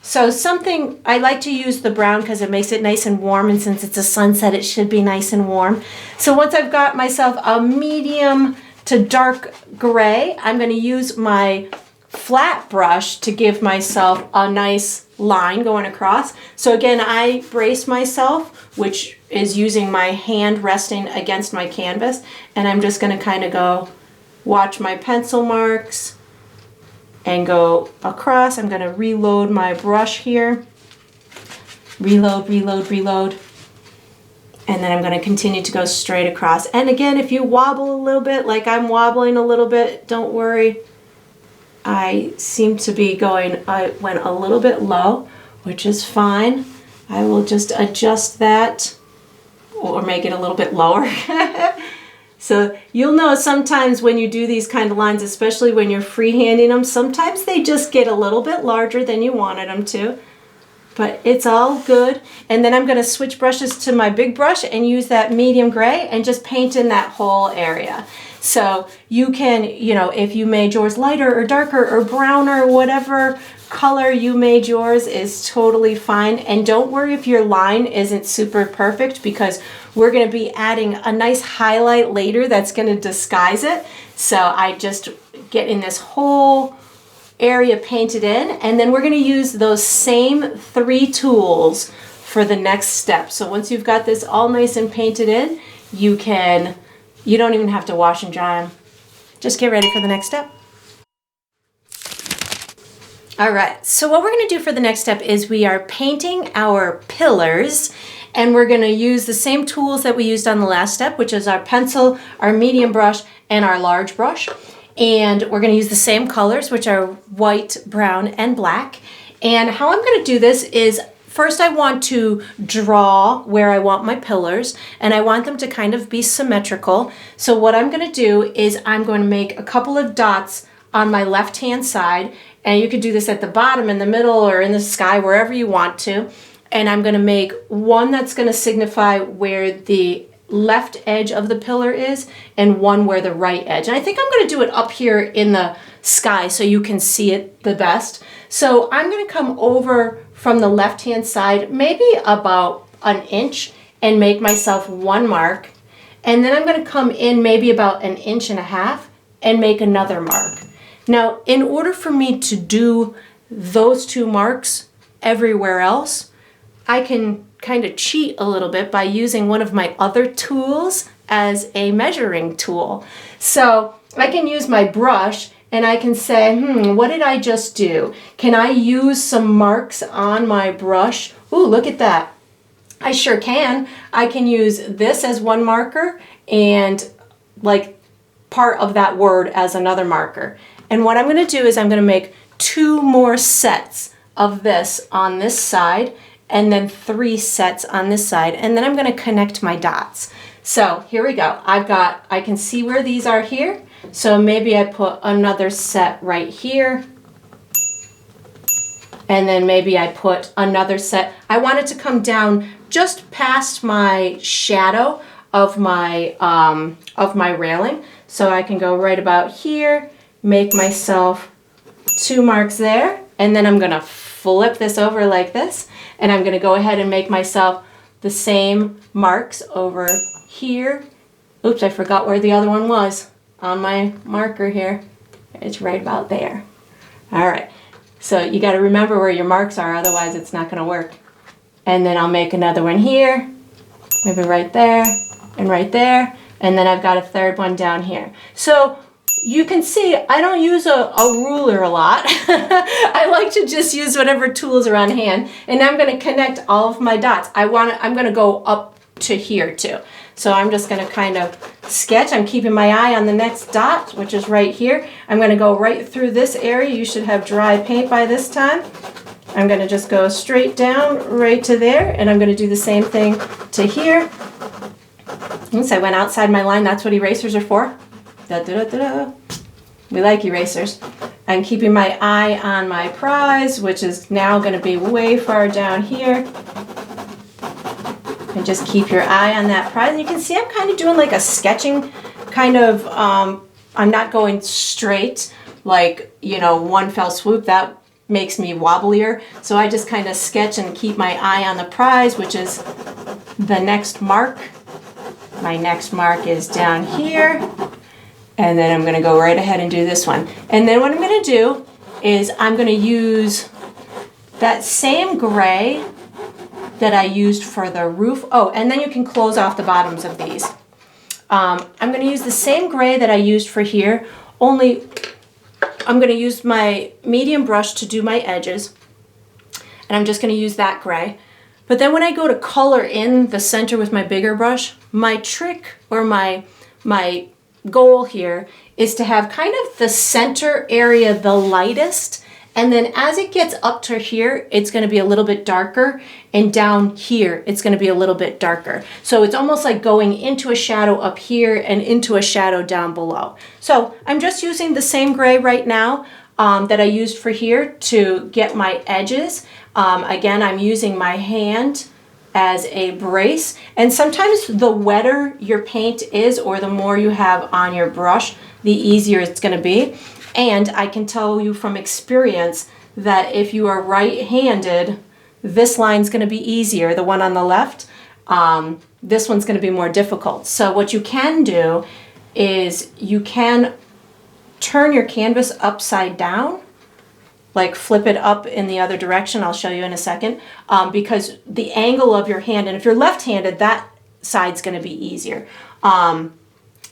So something, I like to use the brown because it makes it nice and warm, and since it's a sunset, it should be nice and warm. So once I've got myself a medium to dark gray, I'm going to use my flat brush to give myself a nice line going across. So again, I brace myself, which is using my hand resting against my canvas, and I'm just going to kind of go watch my pencil marks and go across. I'm going to reload my brush here. Reload, reload, reload. And then I'm going to continue to go straight across. And again, if you wobble a little bit, like I'm wobbling a little bit, don't worry. I seem to be going, I went a little bit low, which is fine. I will just adjust that or make it a little bit lower. So you'll know sometimes when you do these kind of lines, especially when you're freehanding them, sometimes they just get a little bit larger than you wanted them to. But it's all good. And then I'm going to switch brushes to my big brush and use that medium gray and just paint in that whole area. So you can, you know, if you made yours lighter or darker or browner, whatever color you made yours is totally fine. And don't worry if your line isn't super perfect, because we're going to be adding a nice highlight later that's going to disguise it. So I just get in this whole area painted in, and then we're going to use those same 3 tools for the next step. So once you've got this all nice and painted in, you don't even have to wash and dry them. Just get ready for the next step. All right, so what we're going to do for the next step is we are painting our pillars, and we're going to use the same tools that we used on the last step, which is our pencil, our medium brush, and our large brush. And we're going to use the same colors, which are white, brown, and black. And how I'm going to do this is, first I want to draw where I want my pillars, and I want them to kind of be symmetrical. So what I'm going to do is I'm going to make a couple of dots on my left-hand side, and you could do this at the bottom, in the middle, or in the sky, wherever you want to. And I'm going to make one that's going to signify where the left edge of the pillar is, and one where the right edge. And I think I'm going to do it up here in the sky so you can see it the best. So I'm going to come over from the left hand side, maybe about an inch, and make myself one mark. And then I'm going to come in maybe about an inch and a half and make another mark. Now, in order for me to do those 2 marks everywhere else, I can kind of cheat a little bit by using one of my other tools as a measuring tool. So I can use my brush and I can say, what did I just do? Can I use some marks on my brush? Ooh, look at that. I sure can. I can use this as one marker and like part of that word as another marker. And what I'm going to do is I'm going to make 2 more sets of this on this side, and then 3 sets on this side, and then I'm going to connect my dots. So here we go. I can see where these are here, so maybe I put another set right here, and then maybe I put another set. I want it to come down just past my shadow of my railing, so I can go right about here, make myself 2 marks there, and then I'm going to flip this over like this, and I'm going to go ahead and make myself the same marks over here. Oops, I forgot where the other one was on my marker here. It's right about there. All right, so you got to remember where your marks are, otherwise it's not going to work. And then I'll make another one here, maybe right there, and right there, and then I've got a 3rd one down here. So you can see I don't use a ruler a lot. I like to just use whatever tools are on hand. And I'm going to connect all of my dots. I'm going to go up to here too. So I'm just going to kind of sketch. I'm keeping my eye on the next dot, which is right here. I'm going to go right through this area. You should have dry paint by this time. I'm going to just go straight down right to there, and I'm going to do the same thing to here. Once I went outside my line, that's what erasers are for. Da, da, da, da, da. We like erasers. I'm keeping my eye on my prize, which is now going to be way far down here. And just keep your eye on that prize. And you can see I'm kind of doing like a sketching kind of, I'm not going straight, like, you know, one fell swoop. That makes me wobblier. So I just kind of sketch and keep my eye on the prize, which is the next mark. My next mark is down here. And then I'm gonna go right ahead and do this one. And then what I'm gonna do is I'm gonna use that same gray that I used for the roof. Oh, and then you can close off the bottoms of these. I'm gonna use the same gray that I used for here, only I'm gonna use my medium brush to do my edges. And I'm just gonna use that gray. But then when I go to color in the center with my bigger brush, my trick or my goal here is to have kind of the center area the lightest, and then as it gets up to here, it's going to be a little bit darker, and down here, it's going to be a little bit darker. So it's almost like going into a shadow up here and into a shadow down below. So I'm just using the same gray right now that I used for here to get my edges. Again, I'm using my hand as a brace, and sometimes the wetter your paint is or the more you have on your brush, the easier it's going to be. And I can tell you from experience that if you are right-handed, this line's going to be easier, the one on the left. This one's going to be more difficult. So what you can do is you can turn your canvas upside down, like flip it up in the other direction. I'll show you in a second, because the angle of your hand, and if you're left-handed, that side's going to be easier.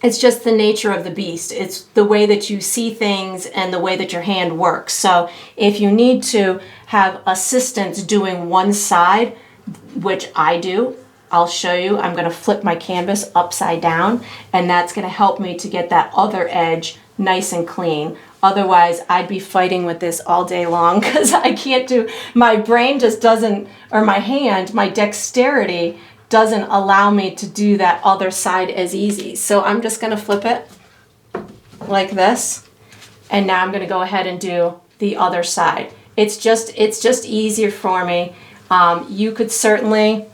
It's just the nature of the beast. It's the way that you see things and the way that your hand works. So if you need to have assistance doing one side, which I do, I'll show you. I'm going to flip my canvas upside down, and that's going to help me to get that other edge nice and clean. Otherwise, I'd be fighting with this all day long because I can't do, my brain just doesn't, or my hand, my dexterity doesn't allow me to do that other side as easy. So I'm just going to flip it like this, and now I'm going to go ahead and do the other side. It's just easier for me. You could certainly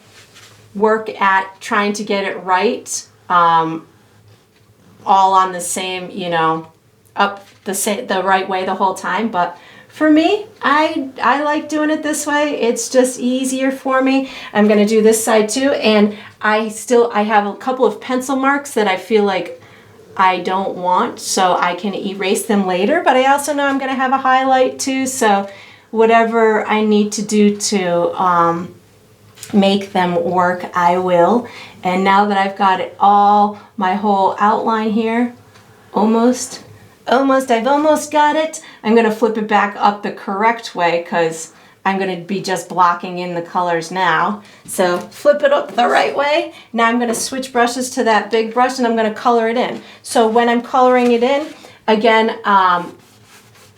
work at trying to get it right, all on the same, you know, up the right way the whole time. But for me, I like doing it this way. It's just easier for me. I'm going to do this side too, and I have a couple of pencil marks that I feel like I don't want, so I can erase them later. But I also know I'm going to have a highlight too, so whatever I need to do to make them work, I will. And now that I've got it all, my whole outline here, I've almost got it. I'm going to flip it back up the correct way because I'm going to be just blocking in the colors now. So flip it up the right way. Now I'm going to switch brushes to that big brush, and I'm going to color it in. So when I'm coloring it in, again, I'm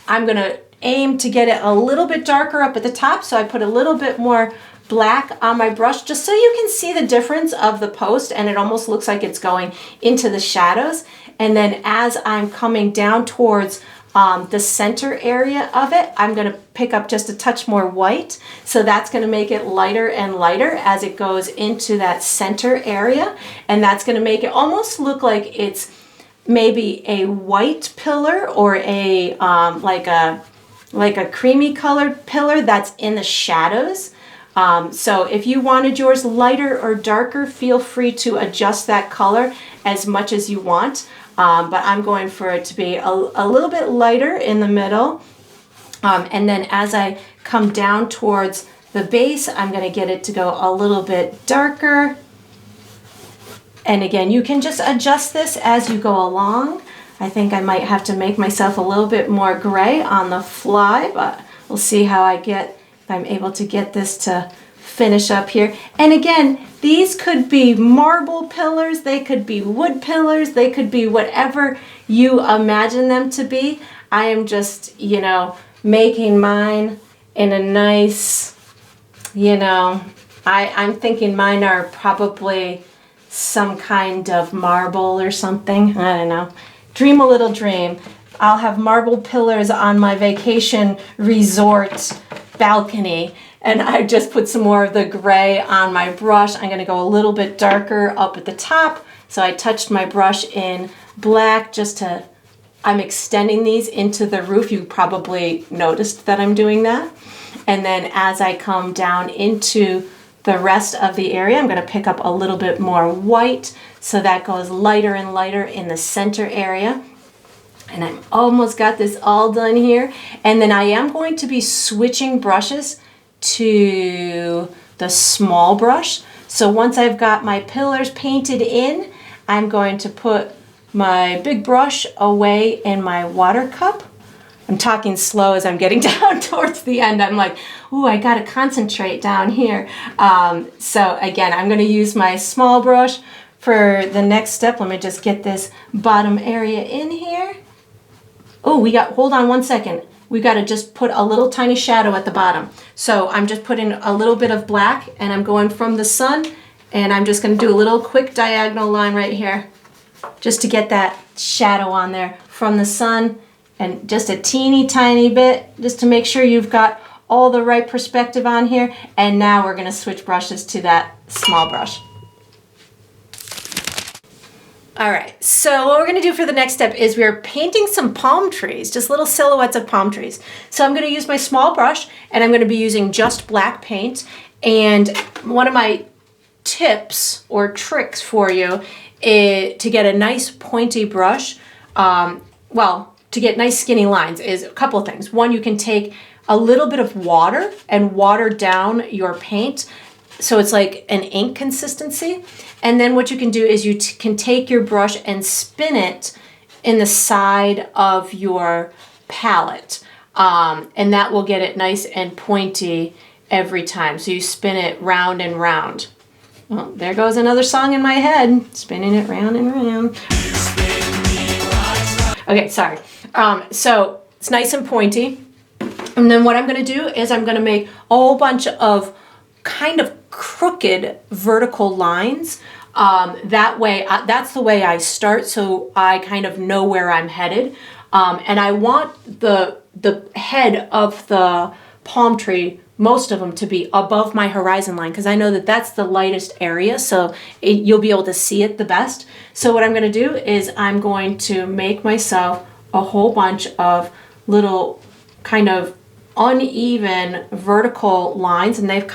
going to aim to get it a little bit darker up at the top. So I put a little bit more black on my brush just so you can see the difference of the post, and it almost looks like it's going into the shadows. And then as I'm coming down towards the center area of it, I'm going to pick up just a touch more white. So that's going to make it lighter and lighter as it goes into that center area. And that's going to make it almost look like it's maybe a white pillar or a like a creamy colored pillar that's in the shadows. So if you wanted yours lighter or darker, feel free to adjust that color as much as you want. But I'm going for it to be a little bit lighter in the middle. And then as I come down towards the base, I'm going to get it to go a little bit darker. And again, you can just adjust this as you go along. I think I might have to make myself a little bit more gray on the fly, but we'll see how if I'm able to get this to finish up here. And again, these could be marble pillars, they could be wood pillars, they could be whatever you imagine them to be. I am just, you know, making mine in a nice, you know, I'm thinking mine are probably some kind of marble or something. I don't know. Dream a little dream. I'll have marble pillars on my vacation resort balcony, and I just put some more of the gray on my brush. I'm going to go a little bit darker up at the top. So I touched my brush in black just to, I'm extending these into the roof. You probably noticed that I'm doing that. And then as I come down into the rest of the area, I'm going to pick up a little bit more white. So that goes lighter and lighter in the center area. And I've almost got this all done here. And then I am going to be switching brushes to the small brush. So once I've got my pillars painted in, I'm going to put my big brush away in my water cup. I'm talking slow as I'm getting down towards the end. I'm like, ooh, I gotta concentrate down here. So again, I'm gonna use my small brush for the next step. Let me just get this bottom area in here. Oh, hold on one second. We gotta just put a little tiny shadow at the bottom. So I'm just putting a little bit of black and I'm going from the sun and I'm just gonna do a little quick diagonal line right here just to get that shadow on there from the sun. And just a teeny tiny bit, just to make sure you've got all the right perspective on here. And now we're gonna switch brushes to that small brush. All right, so what we're gonna do for the next step is we're painting some palm trees, just little silhouettes of palm trees. So I'm gonna use my small brush and I'm gonna be using just black paint. And one of my tips or tricks for you is to get a nice pointy brush, to get nice skinny lines is a couple of things. One, you can take a little bit of water and water down your paint so it's like an ink consistency. And then what you can do is you can take your brush and spin it in the side of your palette. And that will get it nice and pointy every time. So you spin it round and round. Well, there goes another song in my head. Spinning it round and round. Okay, sorry. So it's nice and pointy. And then what I'm going to do is I'm going to make a whole bunch of kind of crooked vertical lines. That way, that's the way I start, so I kind of know where I'm headed. And I want the head of the palm tree, most of them, to be above my horizon line because I know that that's the lightest area, so you'll be able to see it the best. So what I'm going to do is I'm going to make myself a whole bunch of little kind of uneven vertical lines, and they've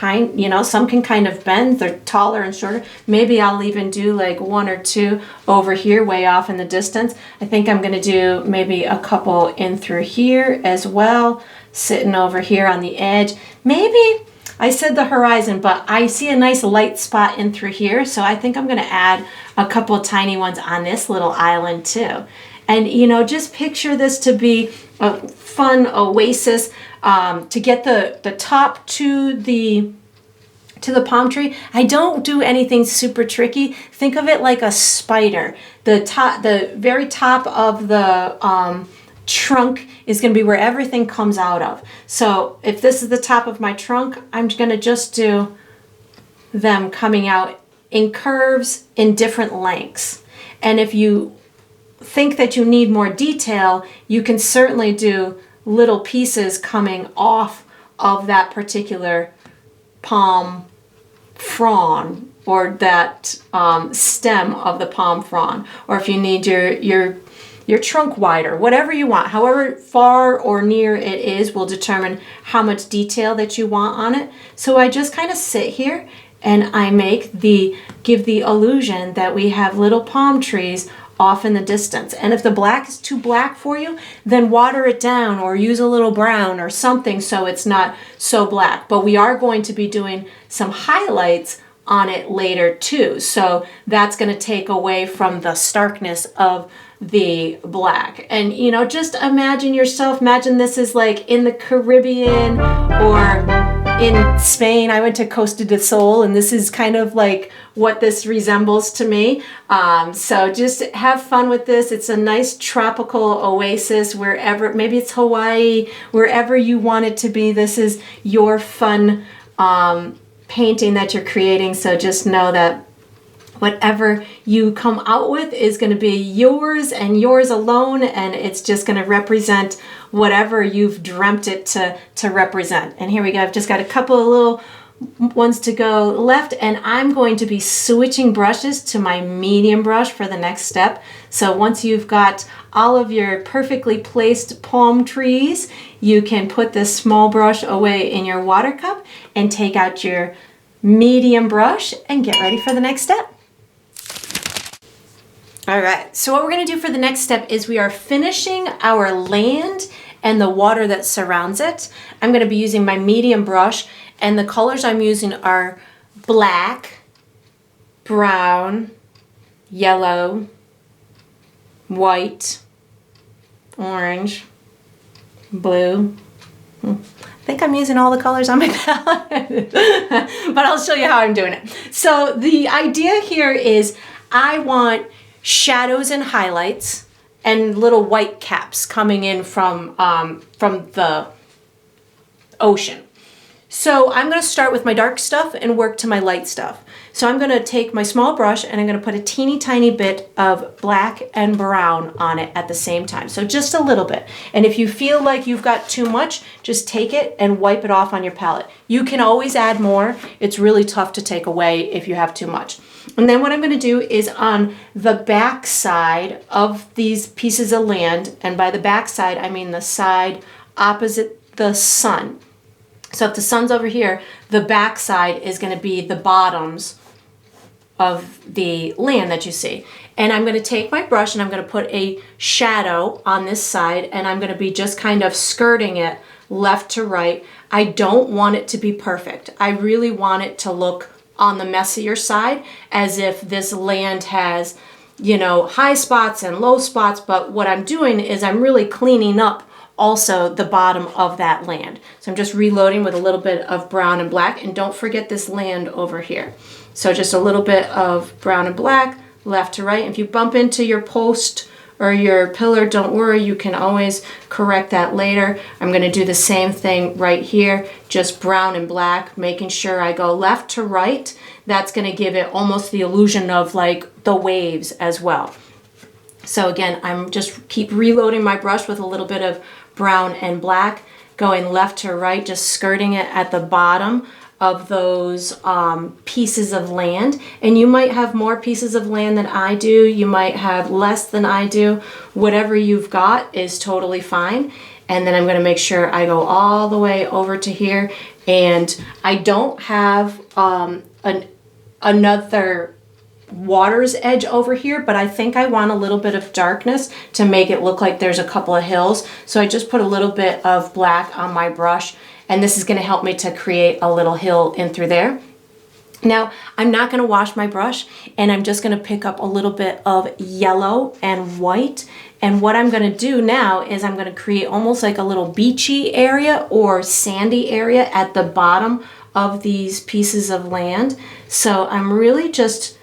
some can kind of bend, they're taller and shorter. Maybe I'll even do like one or two over here way off in the distance. I think I'm going to do maybe a couple in through here as well, sitting over here on the edge. Maybe I said the horizon, but I see a nice light spot in through here, so I think I'm going to add a couple of tiny ones on this little island too. And just picture this to be a fun oasis, to get the top to the palm tree. I don't do anything super tricky. Think of it like a spider. The very top of the trunk is going to be where everything comes out of. So if this is the top of my trunk, I'm going to just do them coming out in curves in different lengths. And if you think that you need more detail, you can certainly do little pieces coming off of that particular palm frond or that stem of the palm frond. Or if you need your trunk wider, whatever you want, however far or near it is will determine how much detail that you want on it. So I just kind of sit here and I give the illusion that we have little palm trees off in the distance. And if the black is too black for you, then water it down or use a little brown or something so it's not so black. But we are going to be doing some highlights on it later too. So that's going to take away from the starkness of the black. And just imagine this is like in the Caribbean or in Spain. I went to Costa del Sol, and this is kind of like what this resembles to me. So just have fun with this. It's a nice tropical oasis wherever, maybe it's Hawaii, wherever you want it to be. This is your fun painting that you're creating. So just know that whatever you come out with is going to be yours and yours alone, and it's just going to represent whatever you've dreamt it to represent. And here we go. I've just got a couple of little wants to go left, and I'm going to be switching brushes to my medium brush for the next step. So once you've got all of your perfectly placed palm trees, you can put this small brush away in your water cup and take out your medium brush and get ready for the next step. All right, so what we're gonna do for the next step is we are finishing our land and the water that surrounds it. I'm gonna be using my medium brush, and the colors I'm using are black, brown, yellow, white, orange, blue. I think I'm using all the colors on my palette, but I'll show you how I'm doing it. So the idea here is I want shadows and highlights and little white caps coming in from the ocean. So I'm going to start with my dark stuff and work to my light stuff. So I'm going to take my small brush and I'm going to put a teeny tiny bit of black and brown on it at the same time. So just a little bit. And if you feel like you've got too much, just take it and wipe it off on your palette. You can always add more. It's really tough to take away if you have too much. And then what I'm going to do is on the back side of these pieces of land, and by the back side I mean the side opposite the sun. So if the sun's over here, the back side is going to be the bottoms of the land that you see. And I'm going to take my brush and I'm going to put a shadow on this side, and I'm going to be just kind of skirting it left to right. I don't want it to be perfect. I really want it to look on the messier side, as if this land has, you know, high spots and low spots, but what I'm doing is I'm really cleaning up also the bottom of that land. So I'm just reloading with a little bit of brown and black, and don't forget this land over here. So just a little bit of brown and black, left to right. If you bump into your post or your pillar, don't worry, you can always correct that later. I'm gonna do the same thing right here, just brown and black, making sure I go left to right. That's gonna give it almost the illusion of like the waves as well. So again, I'm just keep reloading my brush with a little bit of brown and black, going left to right, just skirting it at the bottom of those pieces of land. And you might have more pieces of land than I do. You might have less than I do. Whatever you've got is totally fine. And then I'm going to make sure I go all the way over to here. And I don't have another water's edge over here, but I think I want a little bit of darkness to make it look like there's a couple of hills. So I just put a little bit of black on my brush, and this is going to help me to create a little hill in through there. Now, I'm not going to wash my brush, and I'm just going to pick up a little bit of yellow and white. And what I'm going to do now is I'm going to create almost like a little beachy area or sandy area at the bottom of these pieces of land. So I'm really just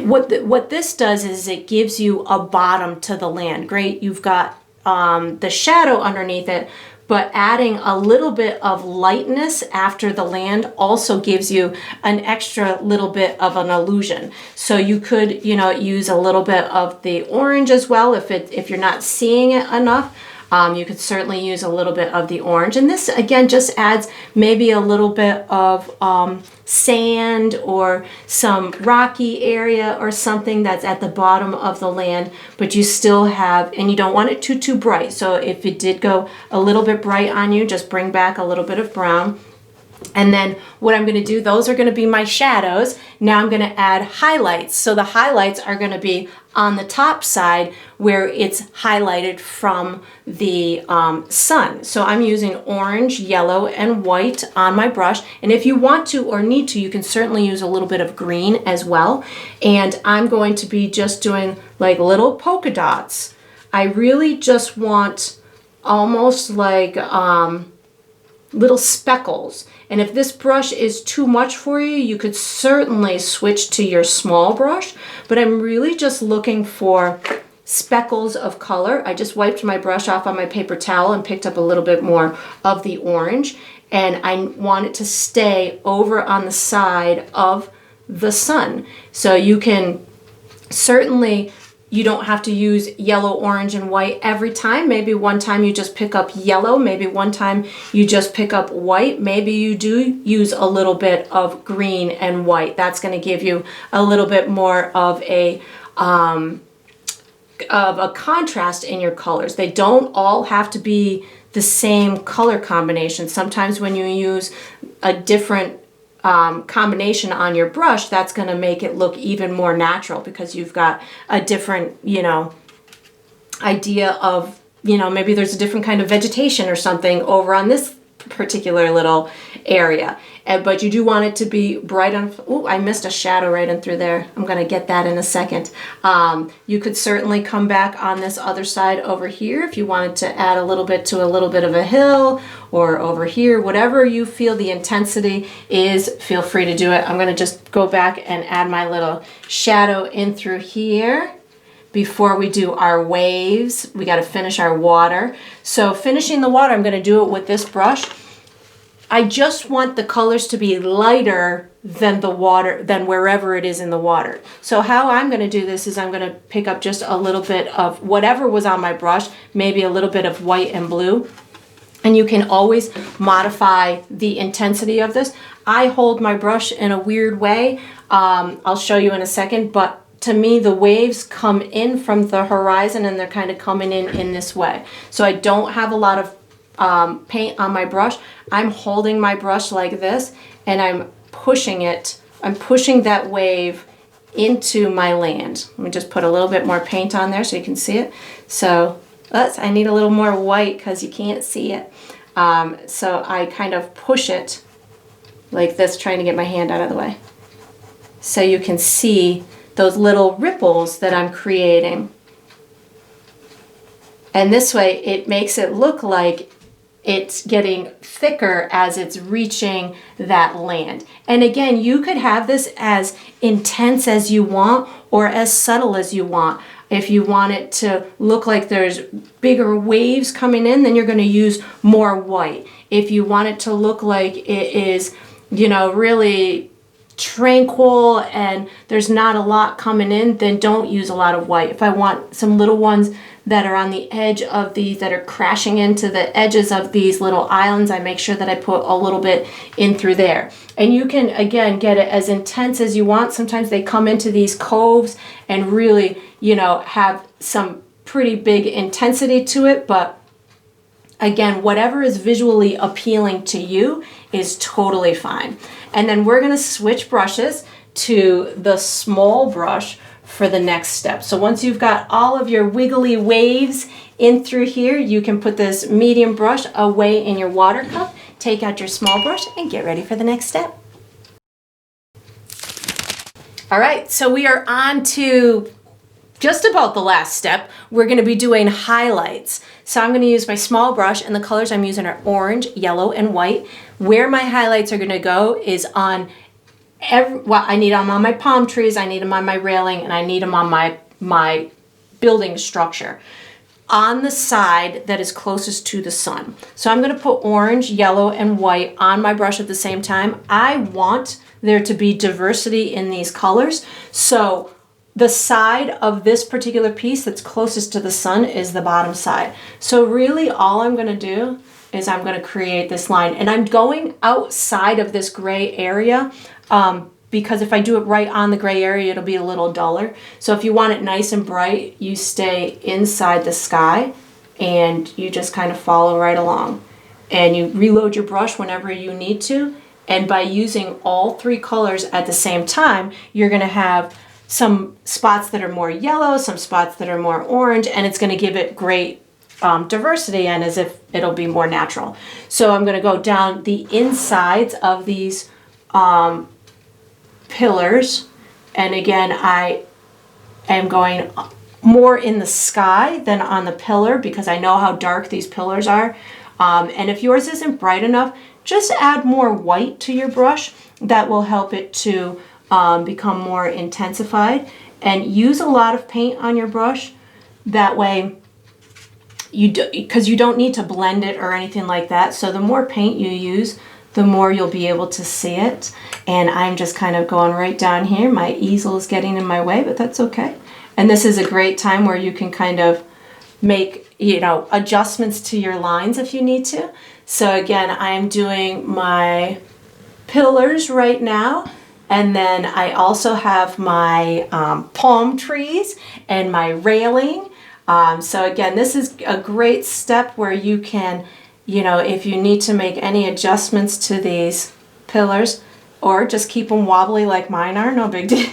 what this does is it gives you a bottom to the land. Great, you've got the shadow underneath it, but adding a little bit of lightness after the land also gives you an extra little bit of an illusion. So you could, you know, use a little bit of the orange as well if you're not seeing it enough. You could certainly use a little bit of the orange. And this, again, just adds maybe a little bit of sand or some rocky area or something that's at the bottom of the land, but you still have, and you don't want it too bright. So if it did go a little bit bright on you, just bring back a little bit of brown. And then what I'm going to do, those are going to be my shadows. Now I'm going to add highlights. So the highlights are going to be on the top side where it's highlighted from the sun. So I'm using orange, yellow, and white on my brush. And if you want to or need to, you can certainly use a little bit of green as well. And I'm going to be just doing like little polka dots. I really just want almost like little speckles. And if this brush is too much for you, you could certainly switch to your small brush, but I'm really just looking for speckles of color. I just wiped my brush off on my paper towel and picked up a little bit more of the orange, and I want it to stay over on the side of the sun. So you can certainly You don't have to use yellow, orange, and white every time. Maybe one time you just pick up yellow. Maybe one time you just pick up white. Maybe you do use a little bit of green and white. That's going to give you a little bit more of a contrast in your colors. They don't all have to be the same color combination. Sometimes when you use a different combination on your brush, that's going to make it look even more natural because you've got a different, idea of, maybe there's a different kind of vegetation or something over on this particular little area. But you do want it to be bright on. Oh, I missed a shadow right in through there. I'm going to get that in a second. You could certainly come back on this other side over here if you wanted to add a little bit to a little bit of a hill, or over here, whatever you feel the intensity is, feel free to do it. I'm going to just go back and add my little shadow in through here. Before we do our waves, we got to finish our water. So finishing the water, I'm going to do it with this brush. I just want the colors to be lighter than the water, than wherever it is in the water. So how I'm going to do this is I'm going to pick up just a little bit of whatever was on my brush, maybe a little bit of white and blue. And you can always modify the intensity of this. I hold my brush in a weird way. I'll show you in a second, but to me, the waves come in from the horizon and they're kind of coming in this way. So I don't have a lot of paint on my brush. I'm holding my brush like this and I'm pushing it. I'm pushing that wave into my land. Let me just put a little bit more paint on there so you can see it. So I need a little more white because you can't see it. So I kind of push it like this, trying to get my hand out of the way. So you can see those little ripples that I'm creating. And this way it makes it look like it's getting thicker as it's reaching that land. And again, you could have this as intense as you want or as subtle as you want. If you want it to look like there's bigger waves coming in, then you're going to use more white. If you want it to look like it is, really tranquil and there's not a lot coming in, then don't use a lot of white. If I want some little ones that are on the edge of these, that are crashing into the edges of these little islands, I make sure that I put a little bit in through there. And you can, again, get it as intense as you want. Sometimes they come into these coves and really, have some pretty big intensity to it. But again, whatever is visually appealing to you is totally fine. And then we're going to switch brushes to the small brush for the next step. So once you've got all of your wiggly waves in through here, you can put this medium brush away in your water cup, take out your small brush, and get ready for the next step. All right, so we are on to just about the last step. We're going to be doing highlights. So I'm going to use my small brush, and the colors I'm using are orange, yellow, and white. Where my highlights are going to go is on I need them on my palm trees, I need them on my railing, and I need them on my building structure on the side that is closest to the sun. So I'm going to put orange, yellow, and white on my brush at the same time. I want there to be diversity in these colors. So the side of this particular piece that's closest to the sun is the bottom side. So really all I'm going to do is I'm going to create this line, and I'm going outside of this gray area because if I do it right on the gray area, it'll be a little duller. So if you want it nice and bright, you stay inside the sky and you just kind of follow right along. And you reload your brush whenever you need to. And by using all three colors at the same time, you're going to have some spots that are more yellow, some spots that are more orange, and it's going to give it great diversity and as if it'll be more natural. So I'm going to go down the insides of these pillars, and again I am going more in the sky than on the pillar because I know how dark these pillars are. And if yours isn't bright enough, just add more white to your brush. That will help it to become more intensified. And use a lot of paint on your brush. That way, because you don't need to blend it or anything like that. So the more paint you use, the more you'll be able to see it. And I'm just kind of going right down here. My easel is getting in my way, but that's okay. And this is a great time where you can kind of make, you know, adjustments to your lines if you need to. So again, I am doing my pillars right now. And then I also have my palm trees and my railing. So again, this is a great step where you can, you know, if you need to make any adjustments to these pillars, or just keep them wobbly like mine are, no big deal.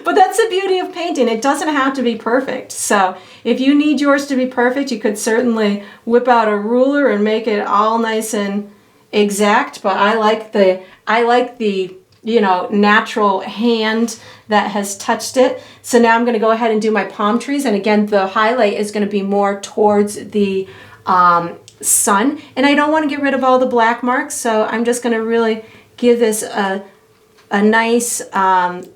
But that's the beauty of painting. It doesn't have to be perfect. So if you need yours to be perfect, you could certainly whip out a ruler and make it all nice and exact. But I like the you know, natural hand that has touched it. So now I'm going to go ahead and do my palm trees. And again, the highlight is going to be more towards the sun. And I don't want to get rid of all the black marks. So I'm just going to really give this a nice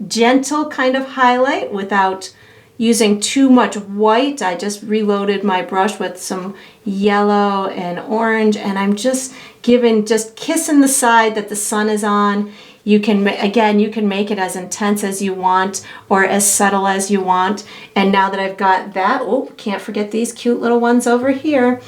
gentle kind of highlight without using too much white. I just reloaded my brush with some yellow and orange, and I'm just kissing the side that the sun is on. You can, again, you can make it as intense as you want or as subtle as you want. And now that I've got that, oh, can't forget these cute little ones over here.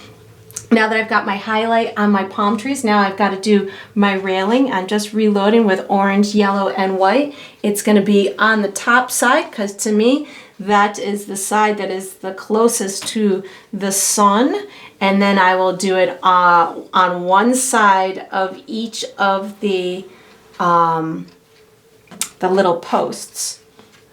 Now that I've got my highlight on my palm trees, now I've got to do my railing. I'm just reloading with orange, yellow, and white. It's going to be on the top side because to me, that is the side that is the closest to the sun. And then I will do it on one side of each of the little posts.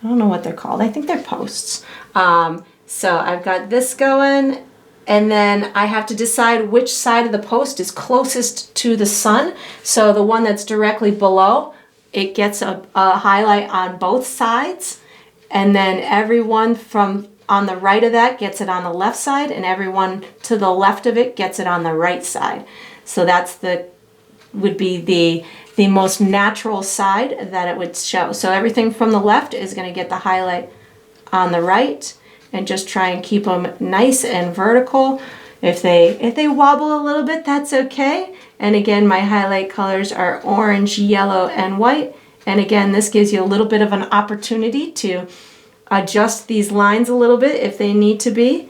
I don't know what they're called. I think they're posts. So I've got this going. And then I have to decide which side of the post is closest to the sun. So the one that's directly below, it gets a highlight on both sides. And then everyone from on the right of that gets it on the left side, and everyone to the left of it gets it on the right side. So that's would be the most natural side that it would show. So everything from the left is going to get the highlight on the right. And just try and keep them nice and vertical. If they wobble a little bit, that's okay. And again, my highlight colors are orange, yellow, and white. And again, this gives you a little bit of an opportunity to adjust these lines a little bit if they need to be.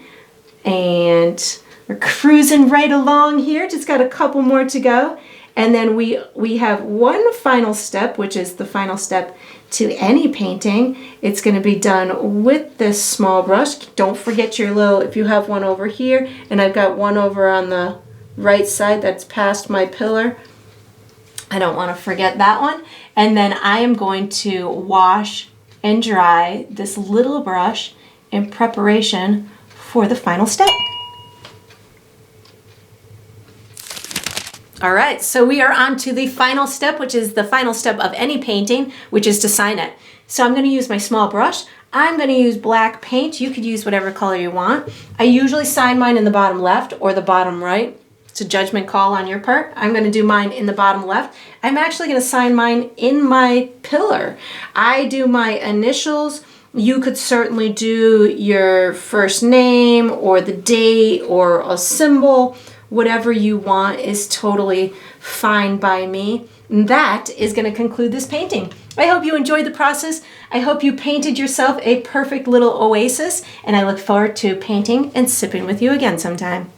And we're cruising right along here. Just got a couple more to go. And then we have one final step, which is the final step to any painting. It's going to be done with this small brush. Don't forget your little, if you have one over here, and I've got one over on the right side that's past my pillar. I don't want to forget that one. And then I am going to wash and dry this little brush in preparation for the final step. All right, so we are on to the final step, which is the final step of any painting, which is to sign it. So I'm going to use my small brush. I'm going to use black paint. You could use whatever color you want. I usually sign mine in the bottom left or the bottom right. It's a judgment call on your part. I'm going to do mine in the bottom left. I'm actually going to sign mine in my pillar. I do my initials. You could certainly do your first name or the date or a symbol. Whatever you want is totally fine by me. And that is going to conclude this painting. I hope you enjoyed the process. I hope you painted yourself a perfect little oasis, and I look forward to painting and sipping with you again sometime.